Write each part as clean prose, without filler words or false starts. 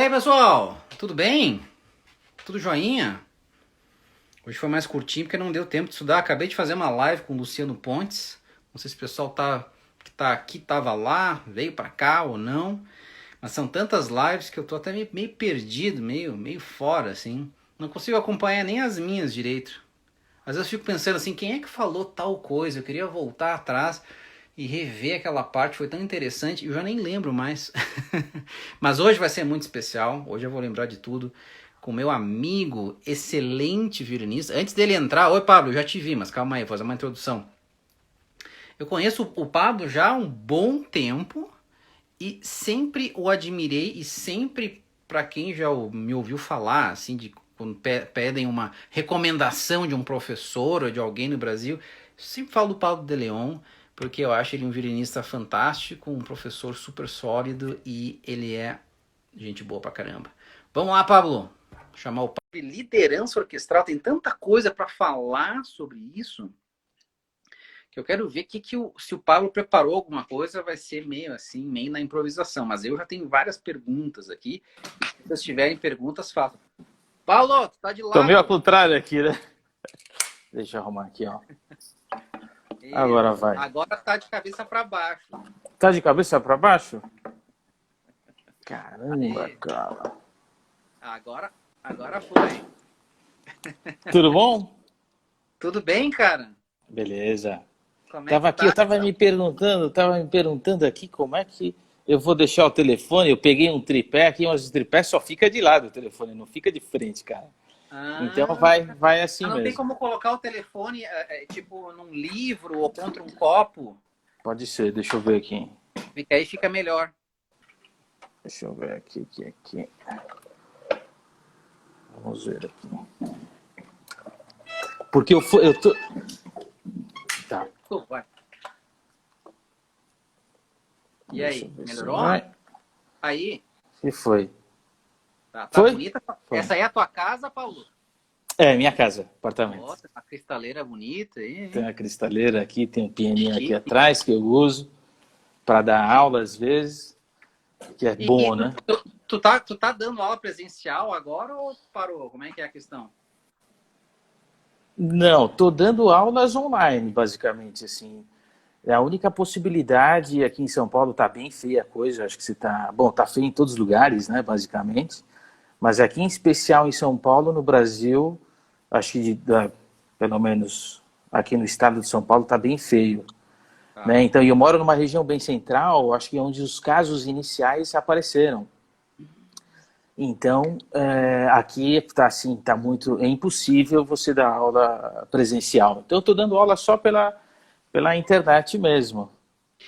aí, pessoal? Tudo bem? Tudo joinha? Hoje foi mais curtinho porque não deu tempo de estudar. Acabei de fazer uma live com o Luciano Pontes. Não sei se o pessoal que tá aqui tava lá, veio pra cá ou não. Mas são tantas lives que eu tô até meio perdido, meio fora, assim. Não consigo acompanhar nem as minhas direito. Às vezes eu fico pensando assim, quem é que falou tal coisa? Eu queria voltar atrás e rever aquela parte, foi tão interessante, eu já nem lembro mais. Mas hoje vai ser muito especial, hoje eu vou lembrar de tudo com meu amigo, excelente violinista. Antes dele entrar, oi Pablo, eu já te vi, mas calma aí, vou fazer uma introdução. Eu conheço o Pablo já há um bom tempo e sempre o admirei e sempre, para quem já me ouviu falar, assim, de quando pedem uma recomendação de um professor ou de alguém no Brasil, sempre falo do Pablo de Leon, porque eu acho ele um violinista fantástico, um professor super sólido e ele é gente boa pra caramba. Vamos lá, Pablo. Chamar o Pablo. Liderança orquestral, tem tanta coisa para falar sobre isso que eu quero ver se o Pablo preparou alguma coisa, vai ser meio assim, meio na improvisação. Mas eu já tenho várias perguntas aqui. Se vocês tiverem perguntas, façam. Paulo, tu tá de Tô lado. meio ao contrário aqui, né? Deixa eu arrumar aqui, ó. Agora vai. Agora tá de cabeça para baixo. Tá de cabeça pra baixo? Caramba, Aí. cara. Agora foi. Tudo bom? Tudo bem, cara? Beleza. Como é que Tava aqui, tá? eu tava me perguntando aqui como é que eu vou deixar o telefone. Eu peguei um tripé aqui, mas o tripé só fica de lado o telefone, não fica de frente, cara. Então Ah, vai assim não tem mesmo. como colocar o telefone tipo num livro ou contra um copo? Pode ser, deixa eu ver aqui. Porque aí fica melhor. Deixa eu ver aqui. Vamos ver aqui. Porque eu tô. Tá. Vai. E Deixa eu aí, ver se melhorou? vai. Aí, E foi. tá Foi? bonita? Foi. Essa aí é a tua casa, Paulo? É, minha casa, apartamento. Nossa, uma cristaleira bonita aí, Tem hein? a cristaleira aqui, tem um pianinho aqui Chique. atrás que eu uso para dar aula às vezes, que é E bom, né? tu tá dando aula presencial agora ou parou? Como é que é a questão? Não, tô dando aulas online, basicamente, assim. É a única possibilidade aqui em São Paulo, tá bem feia a coisa, acho que você tá, bom, tá feio em todos os lugares, né, basicamente. Mas aqui em especial em São Paulo, no Brasil, acho que pelo menos aqui no estado de São Paulo tá bem feio. Tá. Né? Então, eu moro numa região bem central, acho que é onde os casos iniciais apareceram. Então, aqui tá assim, tá muito, é impossível você dar aula presencial. Então, eu estou dando aula só pela internet mesmo,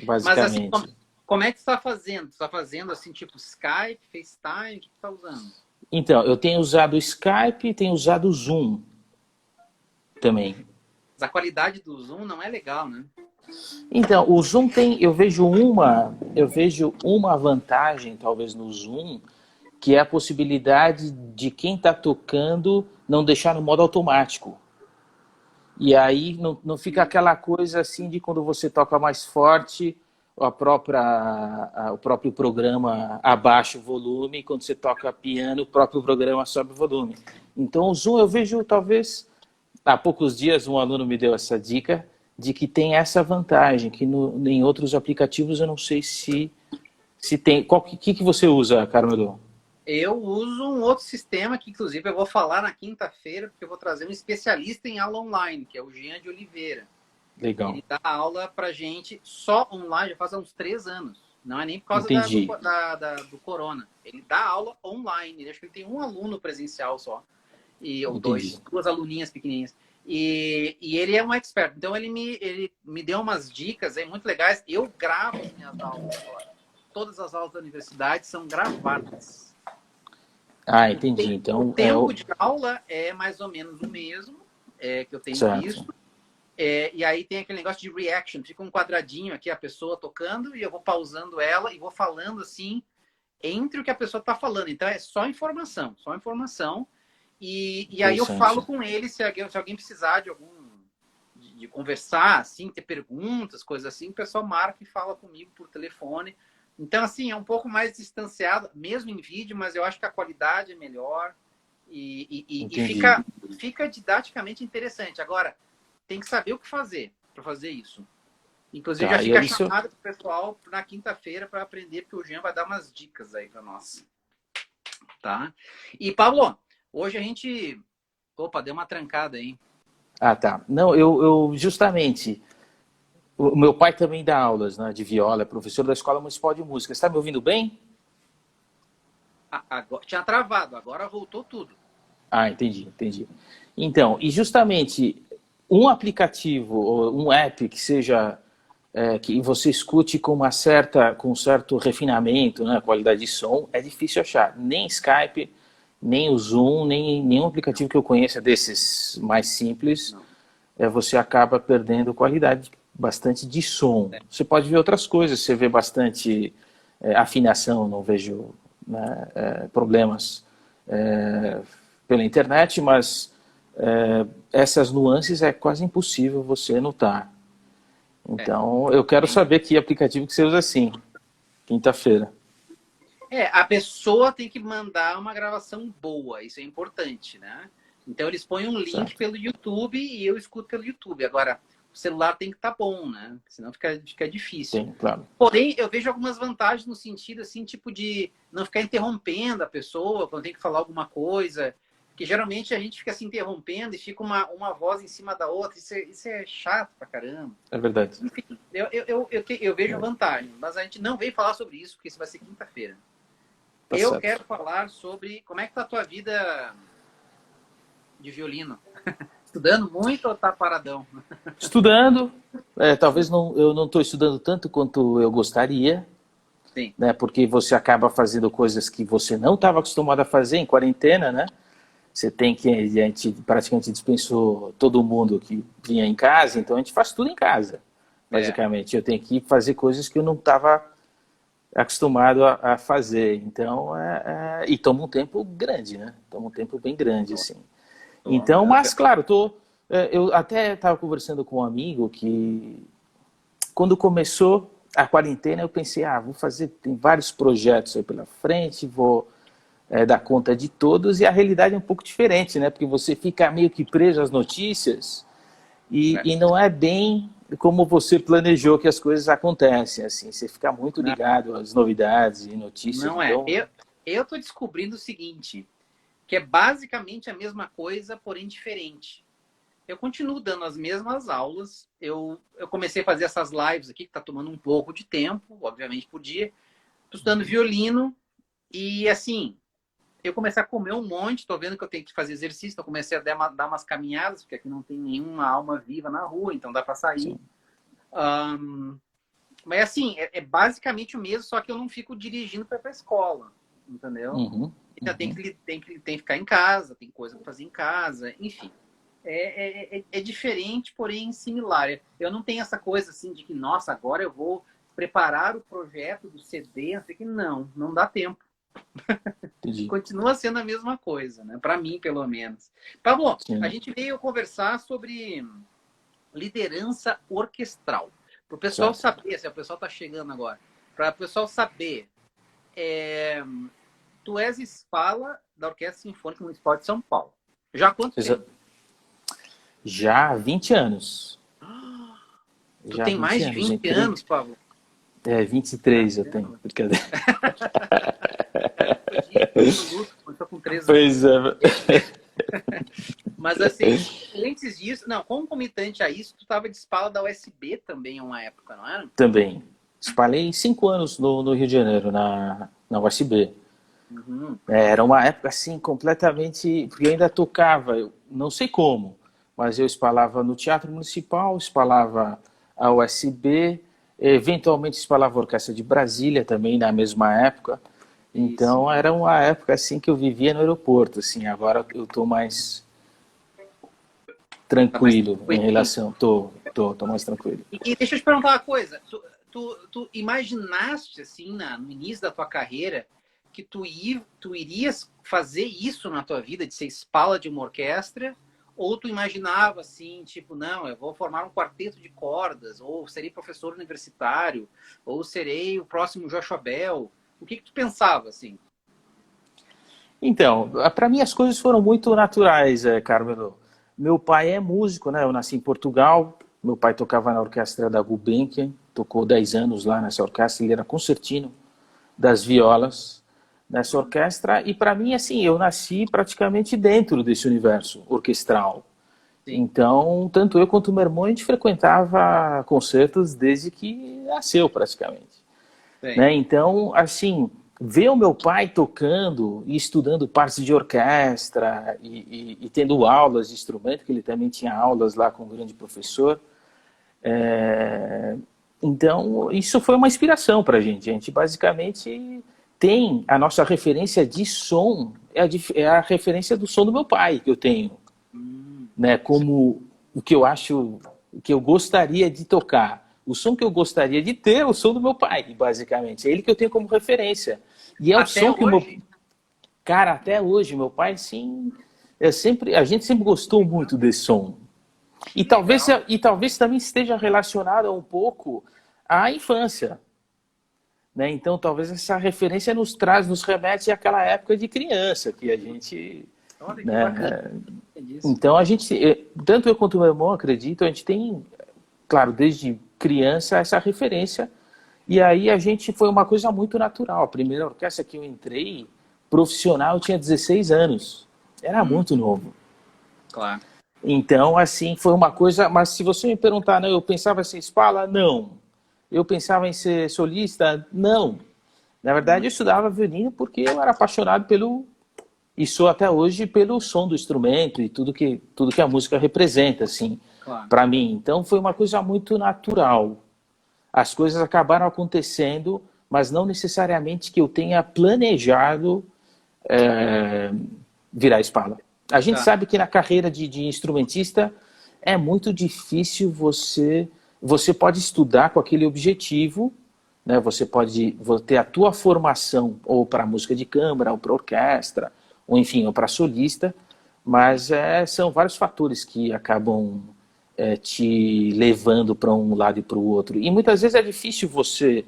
Mas assim, basicamente. como é que tu tá fazendo? Tu tá fazendo assim, tipo Skype, FaceTime? O que tu tá usando? Então, eu tenho usado o Skype e tenho usado o Zoom também. Mas a qualidade do Zoom não é legal, né? Então, o Zoom tem, eu vejo uma vantagem talvez no Zoom, que é a possibilidade de quem está tocando não deixar no modo automático. E aí não fica aquela coisa assim de quando você toca mais forte, o próprio programa abaixa o volume, e quando você toca piano, o próprio programa sobe o volume. Então o Zoom eu vejo talvez, há poucos dias um aluno me deu essa dica, de que tem essa vantagem, que em outros aplicativos eu não sei se tem. Que você usa, Carmelo? Eu uso um outro sistema que, inclusive, eu vou falar na quinta-feira, porque eu vou trazer um especialista em aula online, que é o Jean de Oliveira. Legal, Ele dá aula pra gente só online já faz uns 3 anos. Não é nem por causa entendi. do corona. Ele dá aula online. Acho que ele tem um aluno presencial só. Ou Entendi. duas aluninhas pequenininhas. E ele é um expert. Então ele me deu umas dicas aí muito legais. Eu gravo as minhas aulas agora. Todas as aulas da universidade são gravadas. Ah, entendi. O Então é tempo o. de aula é mais ou menos o mesmo que eu tenho Certo. visto. E aí tem aquele negócio de reaction. Fica um quadradinho aqui, a pessoa tocando, e eu vou pausando ela e vou falando assim, entre o que a pessoa está falando. Então é só informação, só informação. E aí eu falo Interessante. com ele se alguém precisar de conversar, assim, ter perguntas, coisas assim, o pessoal marca e fala comigo por telefone. Então, assim, é um pouco mais distanciado, mesmo em vídeo, mas eu acho que a qualidade é melhor e Entendi. fica didaticamente interessante. Agora, tem que saber o que fazer para fazer isso. Inclusive, já Tá, fica a isso, chamada pro pessoal na quinta-feira para aprender, porque o Jean vai dar umas dicas aí para nós, tá? E, Pablo, hoje a gente... Opa, deu uma trancada aí. ah, tá. Não, eu justamente, o meu pai também dá aulas, né, de viola, é professor da Escola Municipal de Música. Você está me ouvindo bem? Agora, tinha travado, agora voltou tudo. Ah, entendi, entendi. Então, e justamente um aplicativo ou um app que seja que você escute com um certo refinamento, né, qualidade de som, é difícil achar. Nem Skype, nem o Zoom, nem nenhum aplicativo que eu conheça desses mais simples, Não. você acaba perdendo qualidade bastante de som. Você pode ver outras coisas, você vê bastante afinação, não vejo, né, problemas pela internet, mas essas nuances é quase impossível você notar. É, Então, eu quero tem. saber que aplicativo que você usa assim, quinta-feira. A pessoa tem que mandar uma gravação boa, isso é importante, né? Então eles põem um link Certo. pelo YouTube e eu escuto pelo YouTube. Agora, o celular tem que estar bom, né? Senão fica difícil. Tem, claro. Porém, eu vejo algumas vantagens no sentido, assim, tipo de não ficar interrompendo a pessoa quando tem que falar alguma coisa. Que geralmente a gente fica se interrompendo e fica uma voz em cima da outra. Isso é chato pra caramba. É verdade. Enfim, eu vejo vantagem, mas a gente não veio falar sobre isso, porque isso vai ser quinta-feira. Tá Eu certo. quero falar sobre como é que tá a tua vida de violino. Estudando muito ou tá paradão? Estudando, talvez não, eu não estou estudando tanto quanto eu gostaria, Sim. né? Porque você acaba fazendo coisas que você não estava acostumado a fazer em quarentena, né? Você tem que, a gente praticamente dispensou todo mundo que vinha em casa, então a gente faz tudo em casa, É. basicamente. Eu tenho que fazer coisas que eu não estava acostumado a fazer. Então, e toma um tempo grande, né? Toma um tempo bem grande, assim. Então, mas claro, eu até estava conversando com um amigo que quando começou a quarentena eu pensei, vou fazer, tem vários projetos aí pela frente, vou dar conta de todos, e a realidade é um pouco diferente, né? Porque você fica meio que preso às notícias e não é bem como você planejou que as coisas acontecem, assim, você fica muito Não, ligado às novidades e notícias, não é. então, Eu tô descobrindo o seguinte, que é basicamente a mesma coisa, porém diferente. Eu continuo dando as mesmas aulas. Eu comecei a fazer essas lives aqui, que está tomando um pouco de tempo, obviamente, por dia. Estou estudando violino e, assim, eu comecei a comer um monte. Estou vendo que eu tenho que fazer exercício. Então, comecei a dar umas caminhadas, porque aqui não tem nenhuma alma viva na rua, então dá para sair. sim. Mas, assim, é basicamente o mesmo, só que eu não fico dirigindo para ir para a escola, entendeu? Uhum, Ainda uhum. tem que ficar em casa, tem coisa para fazer em casa, enfim. É diferente, porém similar. Eu não tenho essa coisa assim de que, nossa, agora eu vou preparar o projeto do CD, assim que não dá tempo. Entendi. Continua sendo a mesma coisa, né? Para mim, pelo menos. Pablo, a Sim, gente veio conversar sobre liderança orquestral. Para o pessoal certo. saber, se o pessoal está chegando agora, para o pessoal saber, tu és espala da Orquestra Sinfônica Municipal de São Paulo. Já há quanto Exa- tempo? Já há 20 anos. Tu Já há tem 20 mais de anos. 20 Entrei. anos, Pablo. 23 eu tenho. Caramba. Brincadeira. Podia, absoluto, começou com 3 Pois anos. é. Mas assim, antes disso, não, concomitante a isso, tu estava de espala da USB também uma época, não era? Também. Espalhei 5 anos no Rio de Janeiro, na USB. Uhum. Era uma época assim completamente. Porque eu ainda tocava, eu não sei como, mas eu espalhava no Teatro Municipal, espalhava a USB, eventualmente espalhava a Orquestra de Brasília também na mesma época. Isso. Então era uma época assim que eu vivia no aeroporto. Assim, agora eu estou mais Tá mais tranquilo em tranquilinho. relação. Tô mais tranquilo. E deixa eu te perguntar uma coisa. Tu imaginaste, assim, no início da tua carreira, que tu irias fazer isso na tua vida, de ser espala de uma orquestra? Ou tu imaginava assim, tipo, não, eu vou formar um quarteto de cordas, ou serei professor universitário, ou serei o próximo Joshua Bell? O que tu pensava, assim? Então, para mim as coisas foram muito naturais, Carmelo. Meu pai é músico, né? Eu nasci em Portugal. Meu pai tocava na orquestra da Gulbenkian, tocou 10 anos lá nessa orquestra. Ele era concertino das violas nessa orquestra. E para mim, assim, eu nasci praticamente dentro desse universo orquestral. Sim, Então, tanto eu quanto meu irmão, a gente frequentava concertos desde que nasceu, praticamente. sim. Né? Então, assim, ver o meu pai tocando e estudando partes de orquestra e tendo aulas de instrumento, que ele também tinha aulas lá com um grande professor. é, Então, isso foi uma inspiração para a gente. A gente basicamente tem a nossa referência de som, é a referência do som do meu pai que eu tenho, né? Sim. Como o que eu acho, o que eu gostaria de tocar. O som que eu gostaria de ter é o som do meu pai, basicamente. É ele que eu tenho como referência. E é o Até som que o meu hoje? cara, até hoje, meu pai, sim, a gente sempre gostou muito desse som. Que legal. E talvez também esteja relacionado um pouco à infância, né? Então, talvez essa referência nos remete àquela época de criança que a gente, Olha que bacana né? disso. Então, a gente, tanto eu quanto o meu irmão, acredito, a gente tem, claro, desde criança essa referência. E aí a gente foi uma coisa muito natural. A primeira orquestra que eu entrei, profissional, eu tinha 16 anos. Era Hum, muito novo. claro. Então, assim, foi uma coisa. Mas se você me perguntar, não, eu pensava em ser Spala? Não. Eu pensava em ser solista? Não. Na verdade, eu estudava violino porque eu era apaixonado pelo. E sou até hoje pelo som do instrumento e tudo que a música representa, assim, Claro. para mim. Então, foi uma coisa muito natural. As coisas acabaram acontecendo, mas não necessariamente que eu tenha planejado é, virar espada. A gente Tá. sabe que na carreira de instrumentista é muito difícil você pode estudar com aquele objetivo, né? Você pode ter a tua formação ou para música de câmara, ou para orquestra, ou enfim, ou para solista, Sim. mas são vários fatores que acabam te levando para um lado e para o outro. E muitas vezes é difícil você,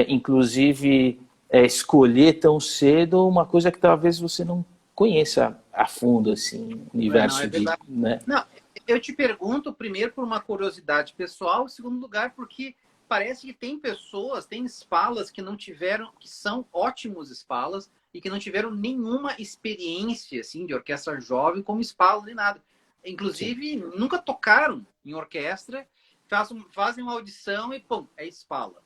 inclusive, escolher tão cedo uma coisa que talvez você não conheça a fundo, assim, Não, é universo de, verdade. né? Não, eu te pergunto primeiro por uma curiosidade pessoal, em segundo lugar porque parece que tem pessoas, tem espalas que não tiveram, que são ótimos espalas e que não tiveram nenhuma experiência assim de orquestra jovem como espala nem nada. Sim. Inclusive nunca tocaram em orquestra, fazem uma audição e pum, é espala.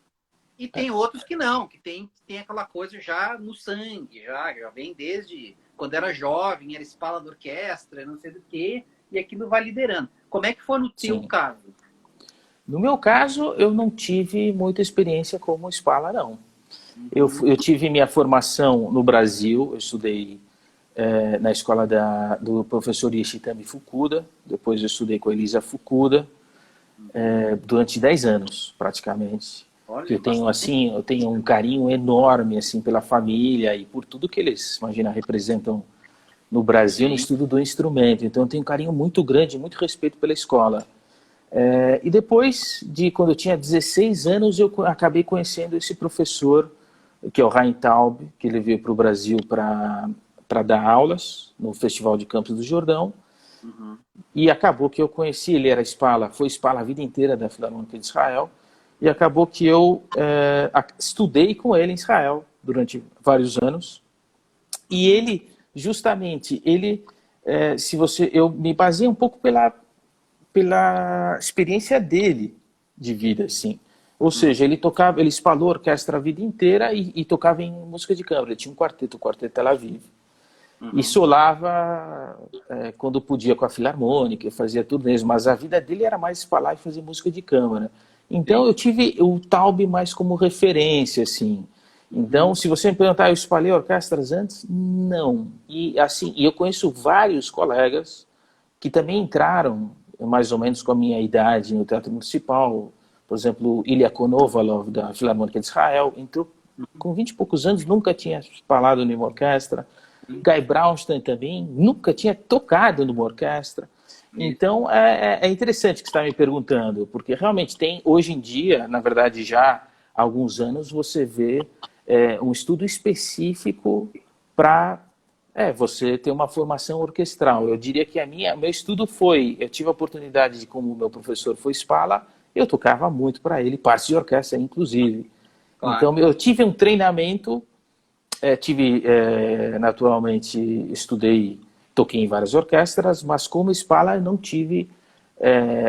E tem outros que não, que tem aquela coisa já no sangue, já vem desde quando era jovem, era espala da orquestra, não sei do que, e aquilo vai liderando. Como é que foi no teu Sim. caso? No meu caso, eu não tive muita experiência como Spala, não. Uhum, Eu tive minha formação no Brasil, eu estudei na escola do professor Yoshitami Fukuda, depois eu estudei com a Elisa Fukuda, uhum. durante 10 anos, praticamente. Que Olha, eu tenho, bastante. assim, eu tenho um carinho enorme, assim, pela família e por tudo que eles, imagina, representam no Brasil no Sim. estudo do instrumento. Então eu tenho um carinho muito grande, muito respeito pela escola. E depois de quando eu tinha 16 anos, eu acabei conhecendo esse professor, que é o Rain Taub, que ele veio para o Brasil para dar aulas no Festival de Campos do Jordão. Uhum. E acabou que eu conheci, ele era Spala, foi Spala a vida inteira da Filarmônica de Israel. E acabou que eu estudei com ele em Israel durante vários anos. E ele, justamente, se você, eu me baseei um pouco pela experiência dele de vida, assim. Ou Uhum. seja, ele tocava, ele espalhou a orquestra a vida inteira e tocava em música de câmara. Ele tinha um quarteto, o Quarteto Tel Aviv. E Uhum. solava quando podia com a filarmônica, fazia tudo mesmo, mas a vida dele era mais falar e fazer música de câmara. Então Sim. eu tive o Taube mais como referência, assim. Uhum. Então, se você me perguntar, eu espalhei orquestras antes? Não. E assim, e eu conheço vários colegas que também entraram mais ou menos com a minha idade no Teatro Municipal. Por exemplo, Ilya Konovalov, da Filarmônica de Israel, entrou com 20 e poucos anos, nunca tinha falado numa orquestra. Uhum. Guy Brownstein também nunca tinha tocado numa orquestra. Então, é interessante que você está me perguntando, porque realmente tem, hoje em dia, na verdade já há alguns anos, você vê um estudo específico para você ter uma formação orquestral. Eu diria que meu estudo foi, eu tive a oportunidade de, como o meu professor foi Spala, eu tocava muito para ele, partes de orquestra, inclusive. Claro. Então, eu tive um treinamento, naturalmente, toquei em várias orquestras, mas como Spala eu não tive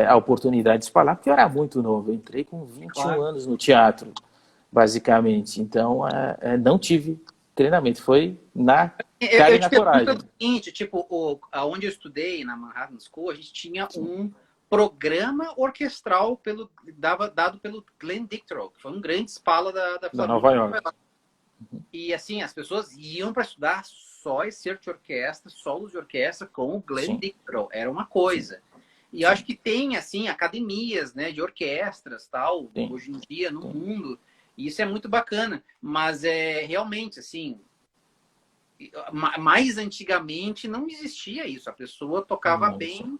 a oportunidade de Spalar, porque eu era muito novo. Eu entrei com 21 Claro. anos no teatro, basicamente. Então, não tive treinamento, foi na cara Eu e na te pergunto coragem. pelo seguinte, tipo, aonde eu estudei, na Manhattan School, a gente tinha um programa orquestral dado pelo Glenn Dictrow, que foi um grande espala da Da Filarmônica Nova de Nova York. York. E assim, as pessoas iam para estudar só excerto de orquestra, solos de orquestra com o Glenn Sim, Dictrow. Era uma sim, coisa. E eu sim, acho que tem, assim, academias, né, de orquestras, tal, sim, hoje em dia no sim. mundo. E isso é muito bacana. Mas é realmente, assim, mais antigamente não existia isso. A pessoa tocava Não, sim. bem,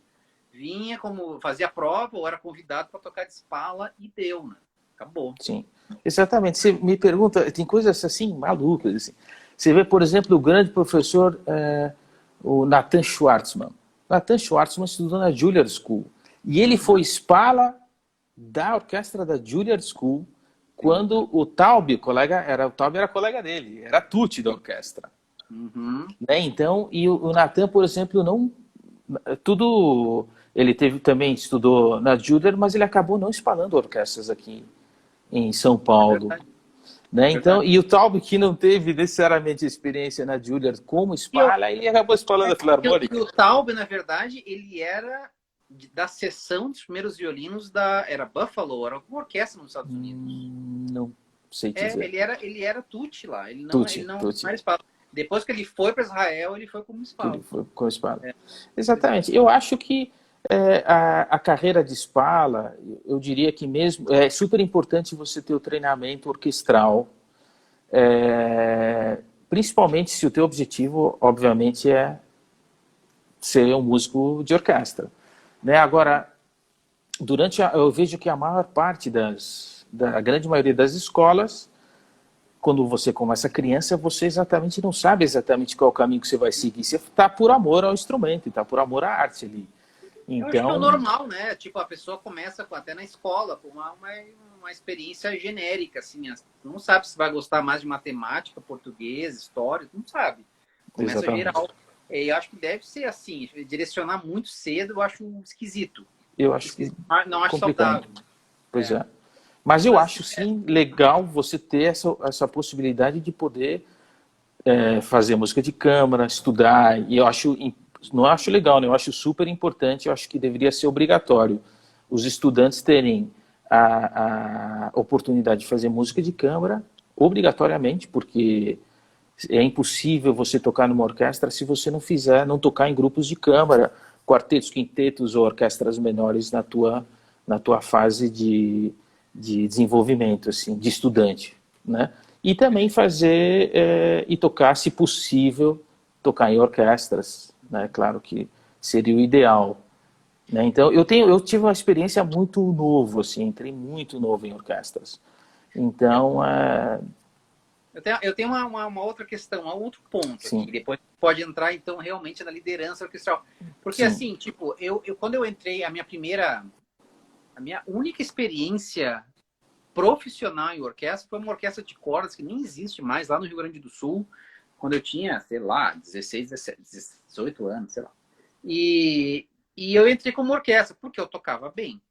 vinha como fazia prova ou era convidado para tocar de espala e deu, né? Acabou. Sim, exatamente. Você me pergunta, tem coisas assim malucas. Assim. Você vê, por exemplo, o grande professor, o Nathan Schwartzman. Nathan Schwartzman estudou na Juilliard School. E ele foi Uhum. espala da orquestra da Juilliard School Sim. quando o Taube era colega dele, era tutti da orquestra. Uhum. Né? Então, e o Nathan, por exemplo, não tudo ele teve também estudou na Juilliard, mas ele acabou não espalhando orquestras aqui em São É Paulo. verdade. É Né? Então, verdade. e o Taube, que não teve necessariamente experiência na Juilliard como E, eu, espalha, ele acabou espalhando a e Filarmônica. o Taube, na verdade, ele era da seção dos primeiros violinos era Buffalo, era uma orquestra nos Estados Unidos. Não sei dizer. Ele era tutti lá, ele Tucci, não Tucci. era espala. Depois que ele foi para Israel, ele foi como Ele espala. foi com espala. É, Exatamente. Eu acho que a carreira de espala, eu diria que mesmo é super importante você ter o treinamento orquestral, principalmente se o teu objetivo, obviamente, é ser um músico de orquestra. Né? Agora, eu vejo que a maior parte da grande maioria das escolas, quando você começa criança, você exatamente não sabe exatamente qual é o caminho que você vai seguir. Você está por amor ao instrumento, está por amor à arte ali. eu acho que é o Então, normal, né? Tipo, a pessoa começa até na escola com uma experiência genérica, assim. Não sabe se vai gostar mais de matemática, português, história, não sabe. Começa exatamente. geral. E eu acho que deve ser assim, direcionar muito cedo, eu acho esquisito. Eu acho que Esquisito. Não acho complicado. saudável. Pois É. é. Mas eu Mas acho sim legal você ter essa possibilidade de poder fazer música de câmara, estudar. E eu acho, não acho legal, né? Eu acho super importante, eu acho que deveria ser obrigatório os estudantes terem a oportunidade de fazer música de câmara, obrigatoriamente, porque é impossível você tocar numa orquestra se você não tocar em grupos de câmara, quartetos, quintetos ou orquestras menores na tua fase de desenvolvimento, assim, de estudante, né? E também fazer e tocar, se possível, tocar em orquestras, né? Claro que seria o ideal, né? Então eu tive uma experiência muito novo, assim, entrei muito novo em orquestras. eu, Então, eu tenho uma outra questão, um outro ponto aqui. sim, Depois pode entrar, então, realmente na liderança orquestral. Porque, sim, assim, tipo, quando eu entrei, a minha única experiência profissional em orquestra foi uma orquestra de cordas que nem existe mais lá no Rio Grande do Sul, quando eu tinha, sei lá, 16, 17, 18 anos, sei lá. E eu entrei como orquestra, porque eu tocava bem.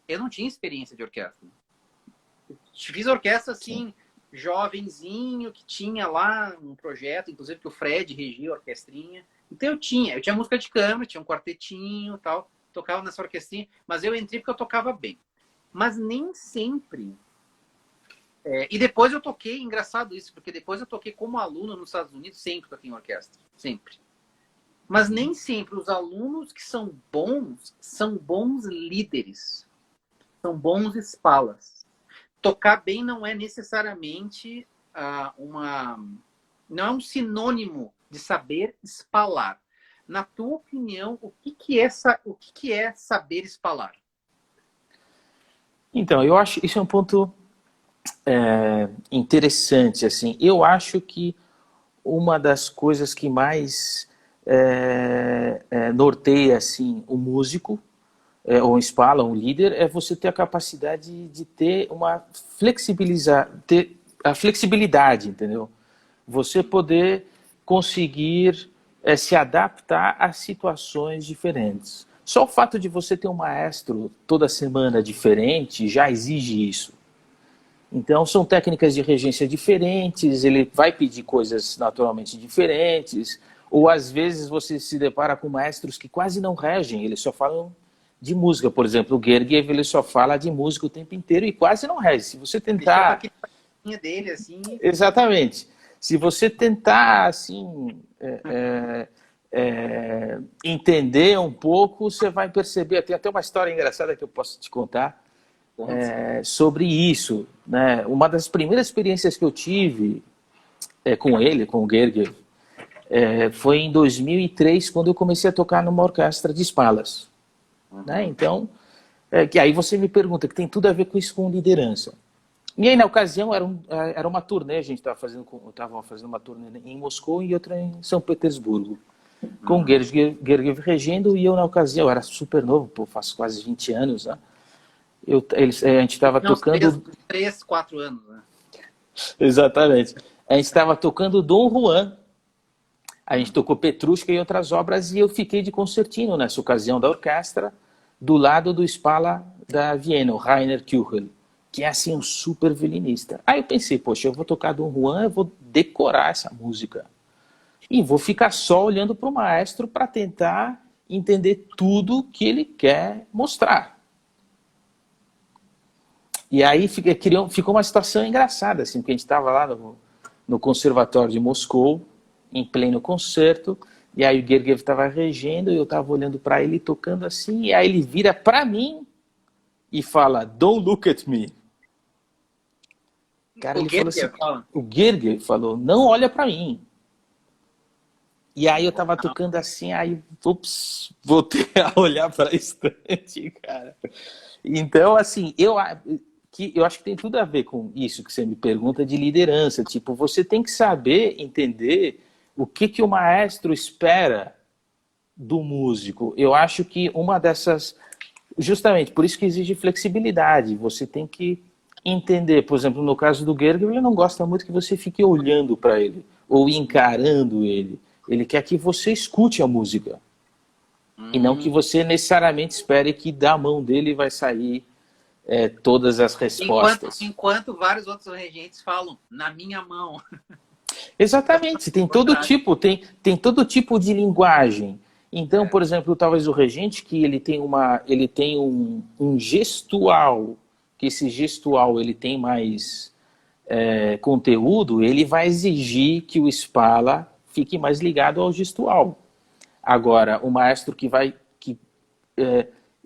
Eu não tinha experiência de orquestra. Fiz orquestra sim. assim, jovenzinho, que tinha lá um projeto, inclusive que o Fred regia a orquestrinha. Então eu tinha música de câmara, tinha um quartetinho tal, tocava nessa orquestrinha, mas eu entrei porque eu tocava bem. Mas nem sempre. E depois eu toquei, engraçado isso, porque depois eu toquei como aluno nos Estados Unidos, sempre toquei em orquestra, sempre. Mas nem sempre os alunos que são bons líderes, são bons espalas. Tocar bem não é necessariamente não é um sinônimo de saber espalar. Na tua opinião, o que é saber espalar? Então, eu acho isso é um ponto interessante. Assim, eu acho que uma das coisas que mais norteia assim o músico ou espala um líder é você ter a capacidade de ter ter a flexibilidade, entendeu? Você poder conseguir se adaptar a situações diferentes. Só o fato de você ter um maestro toda semana diferente já exige isso. Então, são técnicas de regência diferentes, ele vai pedir coisas naturalmente diferentes, ou às vezes você se depara com maestros que quase não regem, eles só falam de música. Por exemplo, o Gergiev, ele só fala de música o tempo inteiro e quase não rege. Se você Ele fica com tentar... aquele patinha dele, assim. Exatamente. Se você tentar, assim, entender um pouco, você vai perceber. Tem até uma história engraçada que eu posso te contar sobre isso, né? Uma das primeiras experiências que eu tive com ele, com o Gergiev, foi em 2003, quando eu comecei a tocar numa orquestra de espalas. Né? Então, que aí você me pergunta, que tem tudo a ver com isso, com liderança. E aí, na ocasião, era uma turnê, a gente estava fazendo uma turnê em Moscou e outra em São Petersburgo, com o Gergiev regendo, e eu, na ocasião, eu era super novo, pô, faço quase 20 anos, né? A gente estava tocando... 3, 4 anos, né? Exatamente. A gente estava tocando Dom Juan, a gente tocou Petrushka e outras obras, e eu fiquei de concertino nessa ocasião da orquestra, do lado do Spala da Viena, o Rainer Kuchel, que é assim um super violinista. Aí eu pensei, poxa, eu vou tocar Dom Juan, eu vou decorar essa música. E vou ficar só olhando para o maestro para tentar entender tudo que ele quer mostrar. E aí ficou uma situação engraçada, assim, porque a gente estava lá no Conservatório de Moscou, em pleno concerto, e aí o Gergiev estava regendo, e eu estava olhando para ele, tocando assim, e aí ele vira para mim e fala, "Don't look at me." Cara, ele falou assim, o Gergiev falou, "Não olha para mim." E aí eu estava tocando assim, aí, ups, voltei a olhar para a estante, cara. Então, assim, eu acho que tem tudo a ver com isso que você me pergunta de liderança. Tipo, você tem que saber entender o que o maestro espera do músico. Eu acho que uma dessas... Justamente, por isso que exige flexibilidade. Você tem que entender, por exemplo, no caso do Gergiev, ele não gosta muito que você fique olhando para ele ou encarando ele. Ele quer que você escute a música. E não que você necessariamente espere que da mão dele vai sair todas as respostas. Enquanto vários outros regentes falam, na minha mão. Exatamente, tem todo tipo de linguagem. Então, por exemplo, talvez o regente, que ele tem um gestual, que esse gestual ele tem mais conteúdo, ele vai exigir que o Spala fique mais ligado ao gestual. Agora, o maestro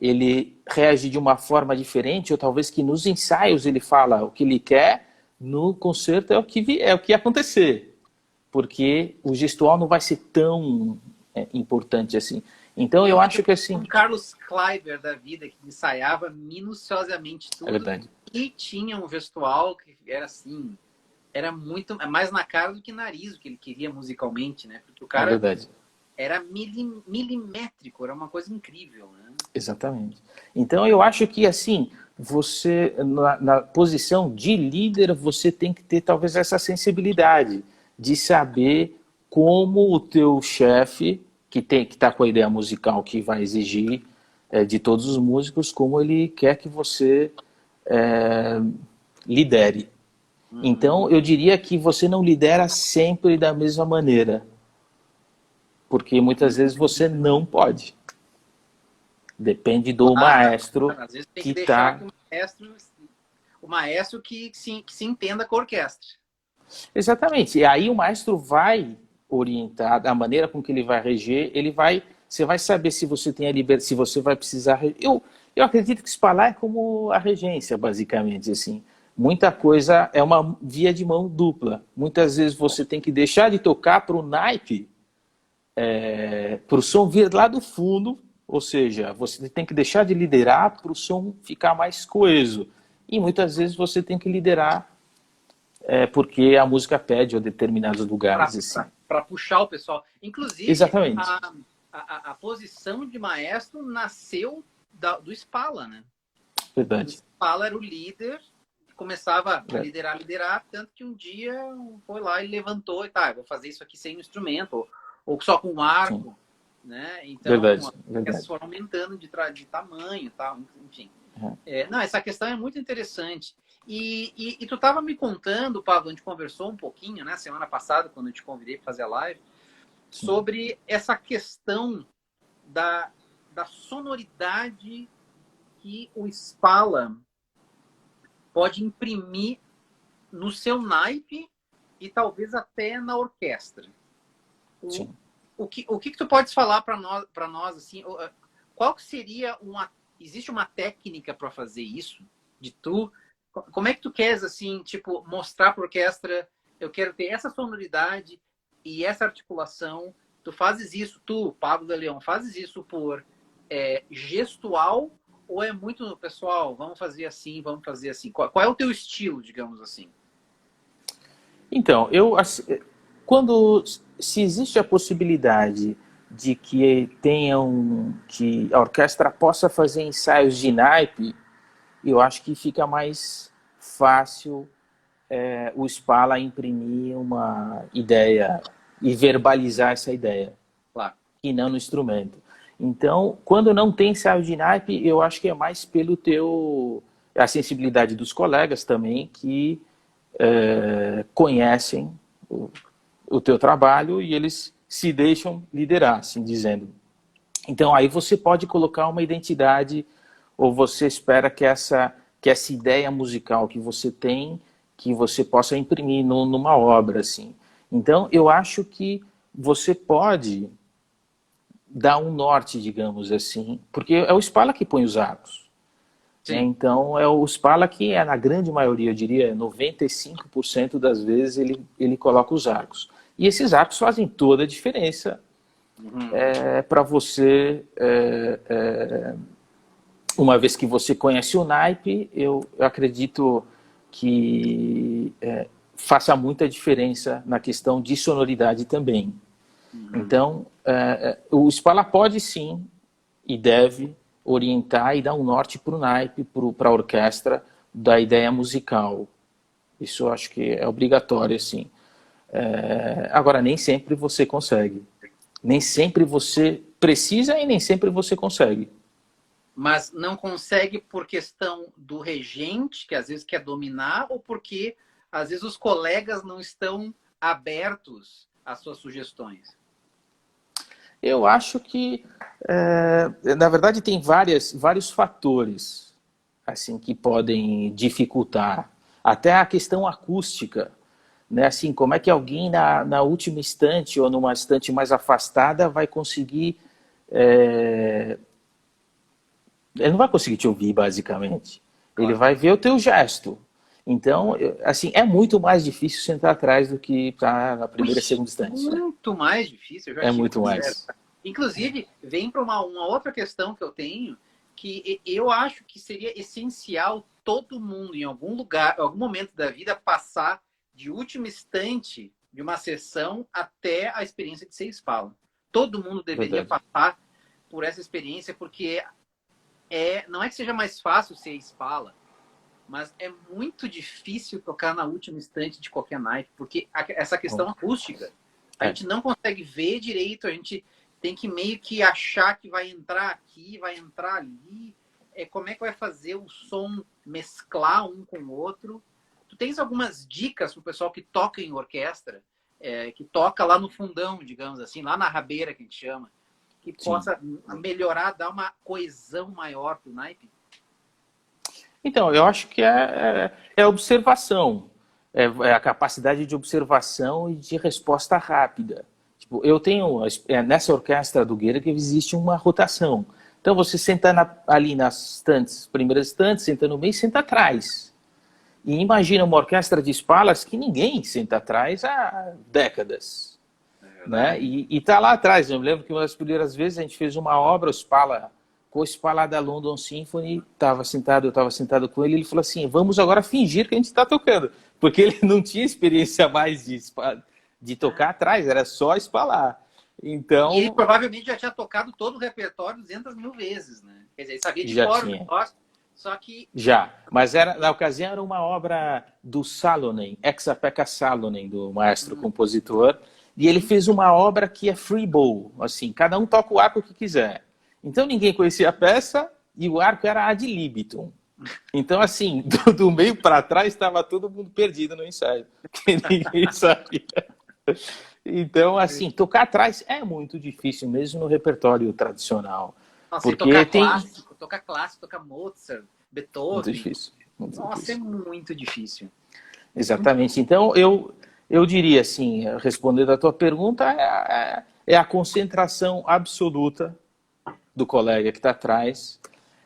ele reage de uma forma diferente, ou talvez que nos ensaios ele fala o que ele quer, no concerto é o que ia acontecer. Porque o gestual não vai ser tão importante assim. Então eu acho que assim... O Carlos Kleiber da vida, que ensaiava minuciosamente tudo. É verdade. E tinha um gestual que era assim... Era muito mais na cara do que nariz o que ele queria musicalmente, né? Porque o cara... É verdade. Era milimétrico, era uma coisa incrível, né? Exatamente. Então eu acho que assim, você na posição de líder, você tem que ter talvez essa sensibilidade de saber como o teu chefe, que está com a ideia musical que vai exigir de todos os músicos, como ele quer que você lidere. Então eu diria que você não lidera sempre da mesma maneira. Porque muitas vezes você não pode. Depende do maestro às vezes tem que deixar que o maestro que se entenda com a orquestra. Exatamente. E aí o maestro vai orientar a maneira com que ele vai reger, você vai saber se você tem a liberdade, se você vai precisar... Eu acredito que espalar é como a regência, basicamente, assim. Muita coisa é uma via de mão dupla. Muitas vezes você tem que deixar de tocar para o naipe para o som vir lá do fundo, ou seja, você tem que deixar de liderar para o som ficar mais coeso. E muitas vezes você tem que liderar porque a música pede a determinados lugares. Assim. Para puxar o pessoal. Inclusive, exatamente. A posição de maestro nasceu do Spala, né? Verdade. O Spala era o líder, começava a liderar, tanto que um dia foi lá e levantou e tá, eu vou fazer isso aqui sem um instrumento, ou só com um arco, né? Então, as peças foram aumentando de tamanho, tal, enfim. Não, essa questão é muito interessante. E tu estava me contando, Pablo, a gente conversou um pouquinho, né, semana passada, quando eu te convidei para fazer a live, sobre essa questão da sonoridade que o Spala pode imprimir no seu naipe e talvez até na orquestra. O que tu podes falar para nós assim? Qual que seria existe uma técnica para fazer isso? Como é que tu queres assim, tipo, mostrar para a orquestra? Eu quero ter essa sonoridade e essa articulação. Tu fazes isso, Pablo de Leão, fazes isso por gestual ou é muito pessoal? Vamos fazer assim, vamos fazer assim. Qual é o teu estilo, digamos assim? Então, se existe a possibilidade de que que a orquestra possa fazer ensaios de naipe, eu acho que fica mais fácil o Spala imprimir uma ideia e verbalizar essa ideia, claro, e não no instrumento. Então, quando não tem ensaio de naipe, eu acho que é mais pelo a sensibilidade dos colegas também, que conhecem o teu trabalho e eles se deixam liderar, assim dizendo. Então, aí você pode colocar uma identidade, ou você espera que essa ideia musical que você tem, que você possa imprimir numa obra, assim. Então, eu acho que você pode dar um norte, digamos assim, porque é o Spala que põe os arcos. Né? Então, é o Spala que, na grande maioria, eu diria, 95% das vezes, ele coloca os arcos. E esses arcos fazem toda a diferença para você, uma vez que você conhece o naipe, eu acredito que faça muita diferença na questão de sonoridade também. Então, o Spala pode sim e deve orientar e dar um norte para o naipe, para a orquestra, da ideia musical. Isso eu acho que é obrigatório, assim. Agora, nem sempre você consegue. Nem sempre você precisa e nem sempre você consegue. Mas não consegue por questão do regente, que às vezes quer dominar, ou porque às vezes os colegas não estão abertos às suas sugestões? Eu acho que, na verdade, tem vários fatores assim, que podem dificultar. Até a questão acústica. Né? Assim, como é que alguém na última estante ou numa estante mais afastada vai conseguir... Ele não vai conseguir te ouvir, basicamente. Ele vai ver o teu gesto. Então, assim, é muito mais difícil sentar atrás do que estar na primeira e segunda estante. Muito mais difícil. Eu já muito mais. Inclusive, vem para uma outra questão que eu tenho, que eu acho que seria essencial todo mundo, em algum lugar, em algum momento da vida, passar de último instante de uma sessão até a experiência de ser Spala. Todo mundo deveria passar por essa experiência, porque não é que seja mais fácil ser Spala, mas é muito difícil tocar na última instante de qualquer naipe, porque essa questão acústica, a gente não consegue ver direito, a gente tem que meio que achar que vai entrar aqui, vai entrar ali, como é que vai fazer o som mesclar um com o outro. Tu tens algumas dicas para o pessoal que toca em orquestra, que toca lá no fundão, digamos assim, lá na rabeira que a gente chama, que possa melhorar, dar uma coesão maior para o naipe? Então, eu acho que é observação, é a capacidade de observação e de resposta rápida. Tipo, eu tenho, nessa orquestra do Guerra que existe uma rotação. Então você senta ali nas primeiras estantes, senta no meio e senta atrás. E imagina uma orquestra de Spalas que ninguém senta atrás há décadas. né? E tá lá atrás. Eu me lembro que uma das primeiras vezes a gente fez uma obra, com o Spala da London Symphony, eu estava sentado com ele, ele falou assim, vamos agora fingir que a gente está tocando, porque ele não tinha experiência mais de tocar atrás, era só espalar. Então, e ele provavelmente já tinha tocado todo o repertório 200 mil vezes, né? Quer dizer, ele sabia de cor o negócio, só que... Já, mas na ocasião era uma obra do Salonen, Ex-Pekka Salonen, do maestro compositor, e ele fez uma obra que é free bow, assim, cada um toca o arco que quiser. Então ninguém conhecia a peça e o arco era ad libitum. Então, assim, do meio para trás estava todo mundo perdido no ensaio, porque ninguém sabia. Então, assim, tocar atrás é muito difícil, mesmo no repertório tradicional. Nossa, porque tocar clássico, tocar Mozart, Beethoven. Muito difícil. Nossa, difícil. é muito difícil. Exatamente. Então, eu diria assim, respondendo a tua pergunta, é a concentração absoluta do colega que está atrás,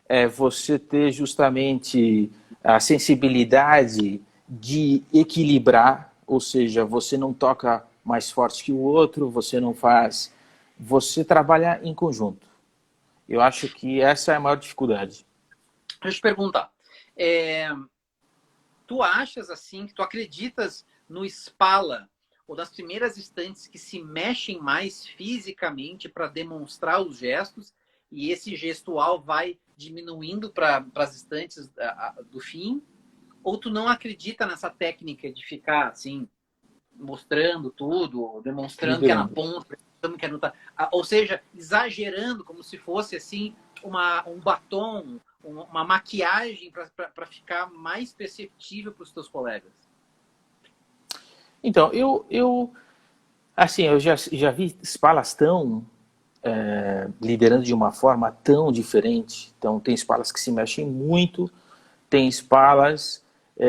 é você ter justamente a sensibilidade de equilibrar, ou seja, você não toca mais forte que o outro, você trabalha em conjunto. Eu acho que essa é a maior dificuldade. Deixa eu te perguntar, tu achas assim, que tu acreditas no Spala, ou das primeiras estantes que se mexem mais fisicamente para demonstrar os gestos, e esse gestual vai diminuindo para as estantes do fim? Ou tu não acredita nessa técnica de ficar assim, mostrando tudo, demonstrando que é na ponta, que é no... ou seja, exagerando como se fosse assim um batom, uma maquiagem para ficar mais perceptível para os teus colegas? Então, eu já vi Spalas tão liderando de uma forma tão diferente. Então, tem Spalas que se mexem muito, tem Spalas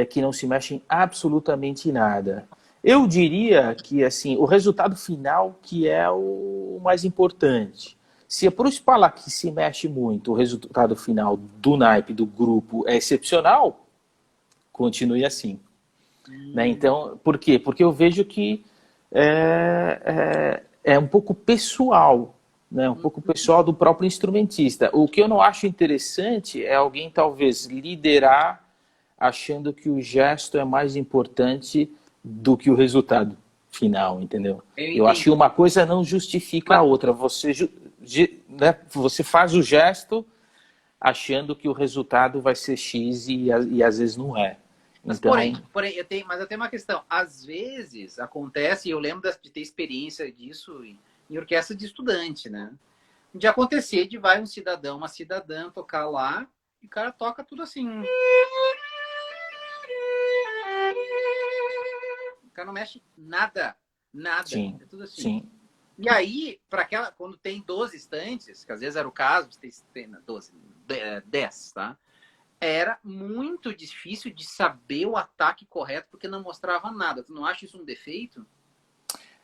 que não se mexem absolutamente nada. Eu diria que assim, o resultado final que é o mais importante. Se é para o Spala que se mexe muito, o resultado final do naipe, do grupo, é excepcional, continue assim. Né? Então, por quê? Porque eu vejo que é um pouco pessoal, né? Um pouco pessoal do próprio instrumentista. O que eu não acho interessante é alguém talvez liderar achando que o gesto é mais importante do que o resultado final, entendeu? Eu acho que uma coisa não justifica a outra. Você faz o gesto achando que o resultado vai ser X e às vezes não é. Mas, então... porém eu tenho uma questão. Às vezes acontece, e eu lembro de ter experiência disso em orquestra de estudante, né? De acontecer de vai um cidadão, uma cidadã tocar lá, e o cara toca tudo assim. O cara não mexe nada. Sim, é tudo assim. Sim. E aí, quando tem 12 estantes, que às vezes era o caso, tem 12, 10, tá? Era muito difícil de saber o ataque correto, porque não mostrava nada. Tu não acha isso um defeito?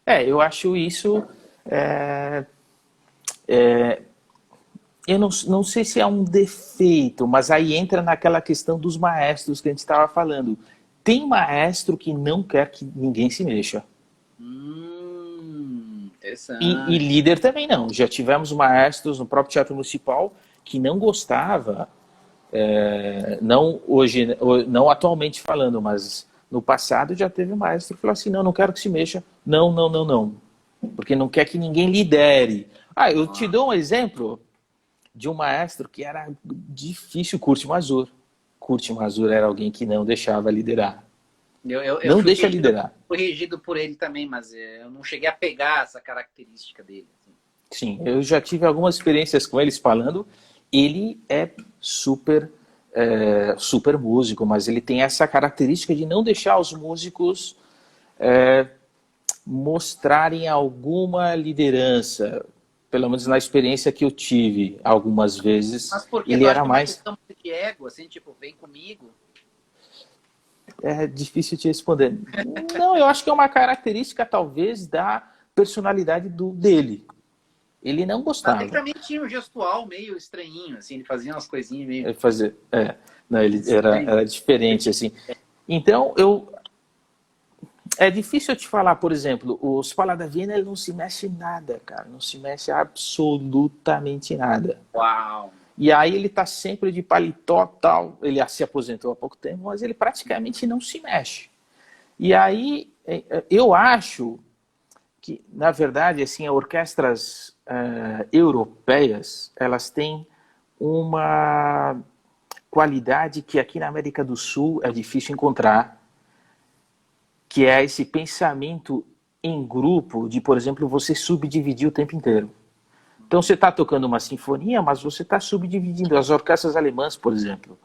Eu acho isso... eu não sei se é um defeito, mas aí entra naquela questão dos maestros que a gente estava falando. Tem maestro que não quer que ninguém se mexa. Interessante. E líder também não. Já tivemos maestros no próprio Teatro Municipal que não gostava... não atualmente falando, mas no passado já teve um maestro que falou assim, não quero que se mexa, não, porque não quer que ninguém lidere. Eu te dou um exemplo de um maestro que era difícil, Kurt Masur. Kurt Masur era alguém que não deixava liderar. Eu não deixa liderar. Fui regido por ele também, mas eu não cheguei a pegar essa característica dele. Assim. Sim, eu já tive algumas experiências com eles falando. Ele é super músico, mas ele tem essa característica de não deixar os músicos mostrarem alguma liderança, pelo menos na experiência que eu tive algumas vezes. Mas por que ele era mais questão de ego, assim, tipo, vem comigo? É difícil te responder. Não, eu acho que é uma característica talvez da personalidade dele. Ele não gostava. Ele também tinha um gestual meio estranhinho, assim, ele fazia umas coisinhas meio... Ele era diferente, assim. Então, É difícil eu te falar, por exemplo, o Spala da Viena ele não se mexe nada, cara. Não se mexe absolutamente nada. Uau! E aí ele tá sempre de paletó tal. Ele se aposentou há pouco tempo, mas ele praticamente não se mexe. E aí eu acho que, na verdade, assim, orquestras europeias, elas têm uma qualidade que aqui na América do Sul é difícil encontrar, que é esse pensamento em grupo de, por exemplo, você subdividir o tempo inteiro. Então você está tocando uma sinfonia, mas você está subdividindo. As orquestras alemãs, por exemplo,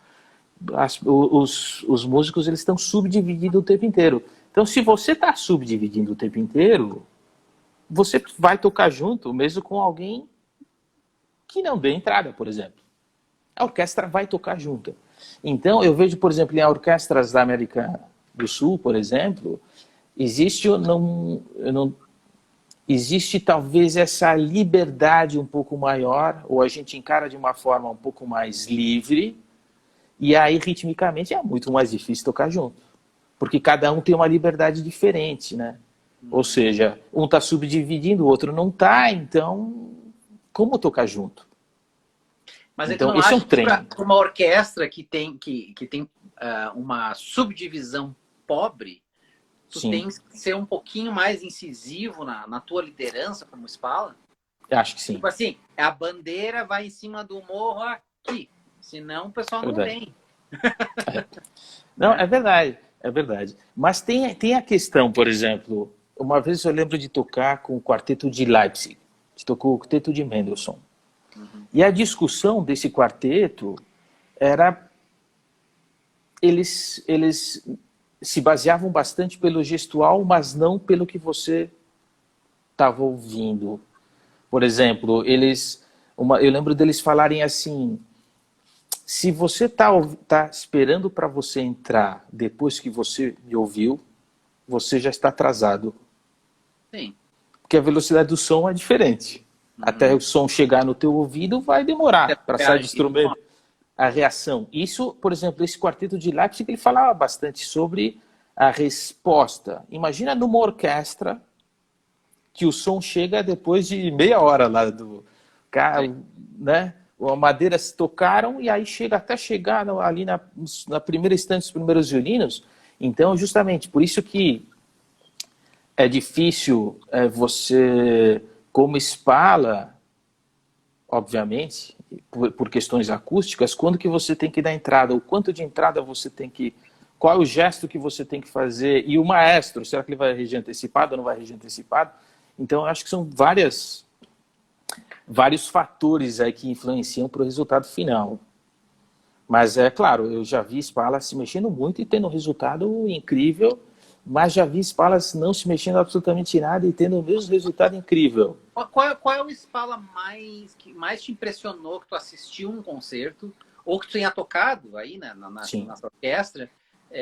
os músicos eles estão subdividindo o tempo inteiro. Então se você está subdividindo o tempo inteiro, você vai tocar junto, mesmo com alguém que não dê entrada, por exemplo. A orquestra vai tocar junto. Então eu vejo, por exemplo, em orquestras da América do Sul, por exemplo, existe talvez essa liberdade um pouco maior, ou a gente encara de uma forma um pouco mais livre, e aí ritmicamente é muito mais difícil tocar junto. Porque cada um tem uma liberdade diferente, né? Ou seja, um está subdividindo, o outro não está, então como tocar junto? Mas aí tu Então não esse é um acha que treino. para uma orquestra que tem uma subdivisão pobre, tu Sim, tens que ser um pouquinho mais incisivo na tua liderança como Spala? acho que sim. Tipo assim, a bandeira vai em cima do morro aqui, senão o pessoal É não verdade. vem. Não, Né? é verdade, é verdade. Mas tem a questão, por exemplo, uma vez eu lembro de tocar com o quarteto de Leipzig, que tocou o quarteto de Mendelssohn. Uhum. E a discussão desse quarteto era eles se baseavam bastante pelo gestual, mas não pelo que você estava ouvindo. Por exemplo, eu lembro deles falarem assim: se você tá esperando para você entrar depois que você me ouviu, você já está atrasado. Sim. Porque a velocidade do som é diferente. Até Uhum. o som chegar no teu ouvido vai demorar para sair do Reagir. instrumento. A reação. Isso, por exemplo, esse quarteto de Leipzig, ele falava bastante sobre a resposta. Imagina numa orquestra que o som chega depois de meia hora lá do Sim. né? As madeiras tocaram e aí chega até chegar ali na primeira instância dos primeiros violinos. Então, justamente por isso que é difícil você, como Spala, obviamente, por questões acústicas, quando que você tem que dar entrada, o quanto de entrada você tem que, qual é o gesto que você tem que fazer, e o maestro, será que ele vai reger antecipado ou não vai reger antecipado? Então, eu acho que são vários fatores aí que influenciam para o resultado final. Mas é claro, eu já vi Spala se mexendo muito e tendo um resultado incrível, mas já vi Spalas não se mexendo absolutamente nada e tendo o mesmo resultado incrível. Qual é o Spala que mais te impressionou que tu assistiu um concerto ou que tu tenha tocado aí Sim. nessa orquestra?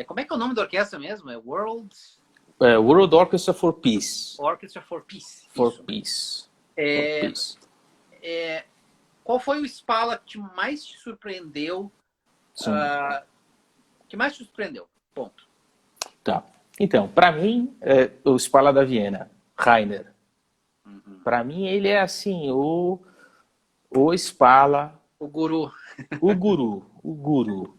Como é que é o nome da orquestra mesmo? É World Orchestra for Peace. Orchestra for Peace. For Isso. Peace. For É, Peace. qual foi o Spala que mais te surpreendeu? Sim. Que mais te surpreendeu? Ponto. Tá. Então, para mim, o Spala da Viena, Rainer. Uhum. Para mim, ele é assim, o Spala, O guru. o guru, o guru.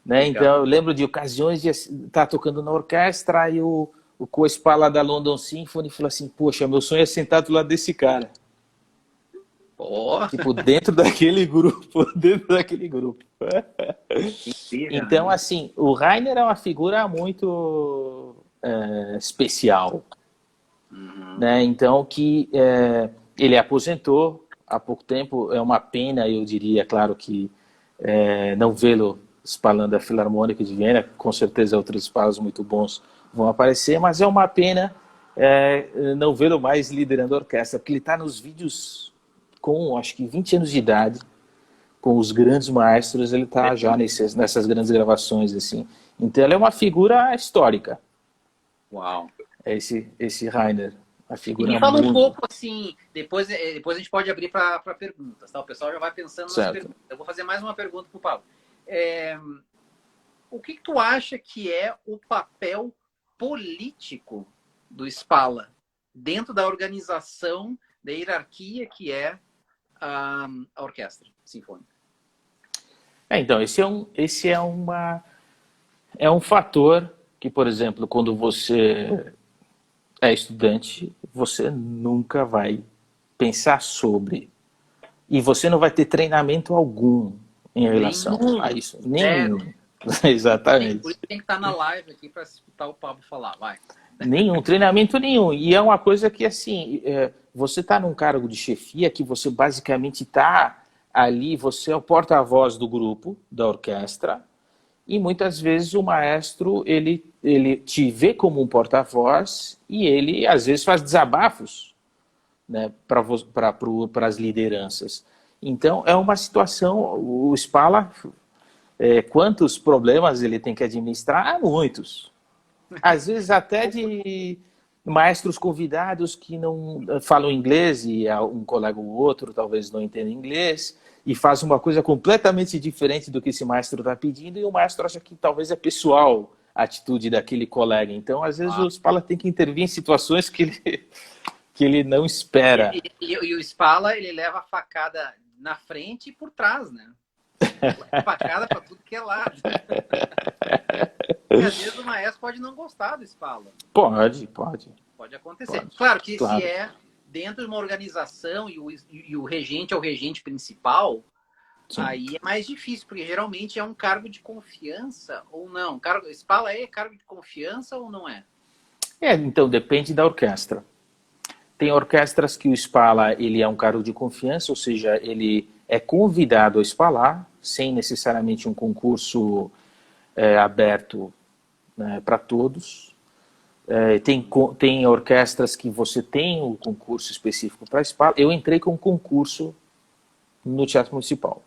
Né? Legal. Então, eu lembro de ocasiões de estar tocando na orquestra e o co-Spala da London Symphony falou assim: poxa, meu sonho é sentar do lado desse cara. Oh, Tipo, dentro daquele grupo, dentro daquele grupo. incrível, Então, né? assim, o Rainer é uma figura muito especial, Uhum. né? Então, que ele aposentou há pouco tempo, é uma pena, eu diria, claro que não vê-lo espalhando a Filarmônica de Viena, com certeza outros espaços muito bons vão aparecer, mas é uma pena não vê-lo mais liderando a orquestra, porque ele está nos vídeos com, acho que 20 anos de idade, com os grandes maestros, ele está já nessas grandes gravações, assim. Então, ele é uma figura histórica, Uau. esse Rainer, a E me figura fala um muito pouco assim, depois a gente pode abrir para perguntas, tá? O pessoal já vai pensando nas certa. perguntas. Eu vou fazer mais uma pergunta para o Paulo. O que tu acha que é o papel político do Spala dentro da organização, da hierarquia que é a orquestra sinfônica? Então, é um fator que, por exemplo, quando você é estudante, você nunca vai pensar sobre. E você não vai ter treinamento algum em relação a isso. Nenhum. Exatamente. Por isso tem que estar na live aqui para escutar o Pablo falar. Vai. Nenhum, treinamento nenhum. E é uma coisa que, assim, você está num cargo de chefia que você basicamente está ali, você é o porta-voz do grupo, da orquestra, e muitas vezes o maestro, ele te vê como um porta-voz e ele, às vezes, faz desabafos, né, para as lideranças. Então, é uma situação, o Spala, quantos problemas ele tem que administrar? Há muitos. Às vezes até de maestros convidados que não falam inglês e um colega ou outro talvez não entenda inglês e faz uma coisa completamente diferente do que esse maestro está pedindo e o maestro acha que talvez é pessoal a atitude daquele colega. Então, às vezes, o Spala tem que intervir em situações que ele não espera. E o Spala, ele leva a facada na frente e por trás, né? Facada para tudo que é lado. E às vezes o maestro pode não gostar do Spala. Pode acontecer. Claro que se é dentro de uma organização e o regente é o regente principal, sim, aí é mais difícil, porque geralmente é um cargo de confiança ou não. Spala é cargo de confiança ou não é? Então depende da orquestra. Tem orquestras que o Spala ele é um cargo de confiança, ou seja, ele é convidado a Spalar, sem necessariamente um concurso aberto, né, para todos. Tem orquestras que você tem um concurso específico para Spala. Eu entrei com um concurso no Teatro Municipal.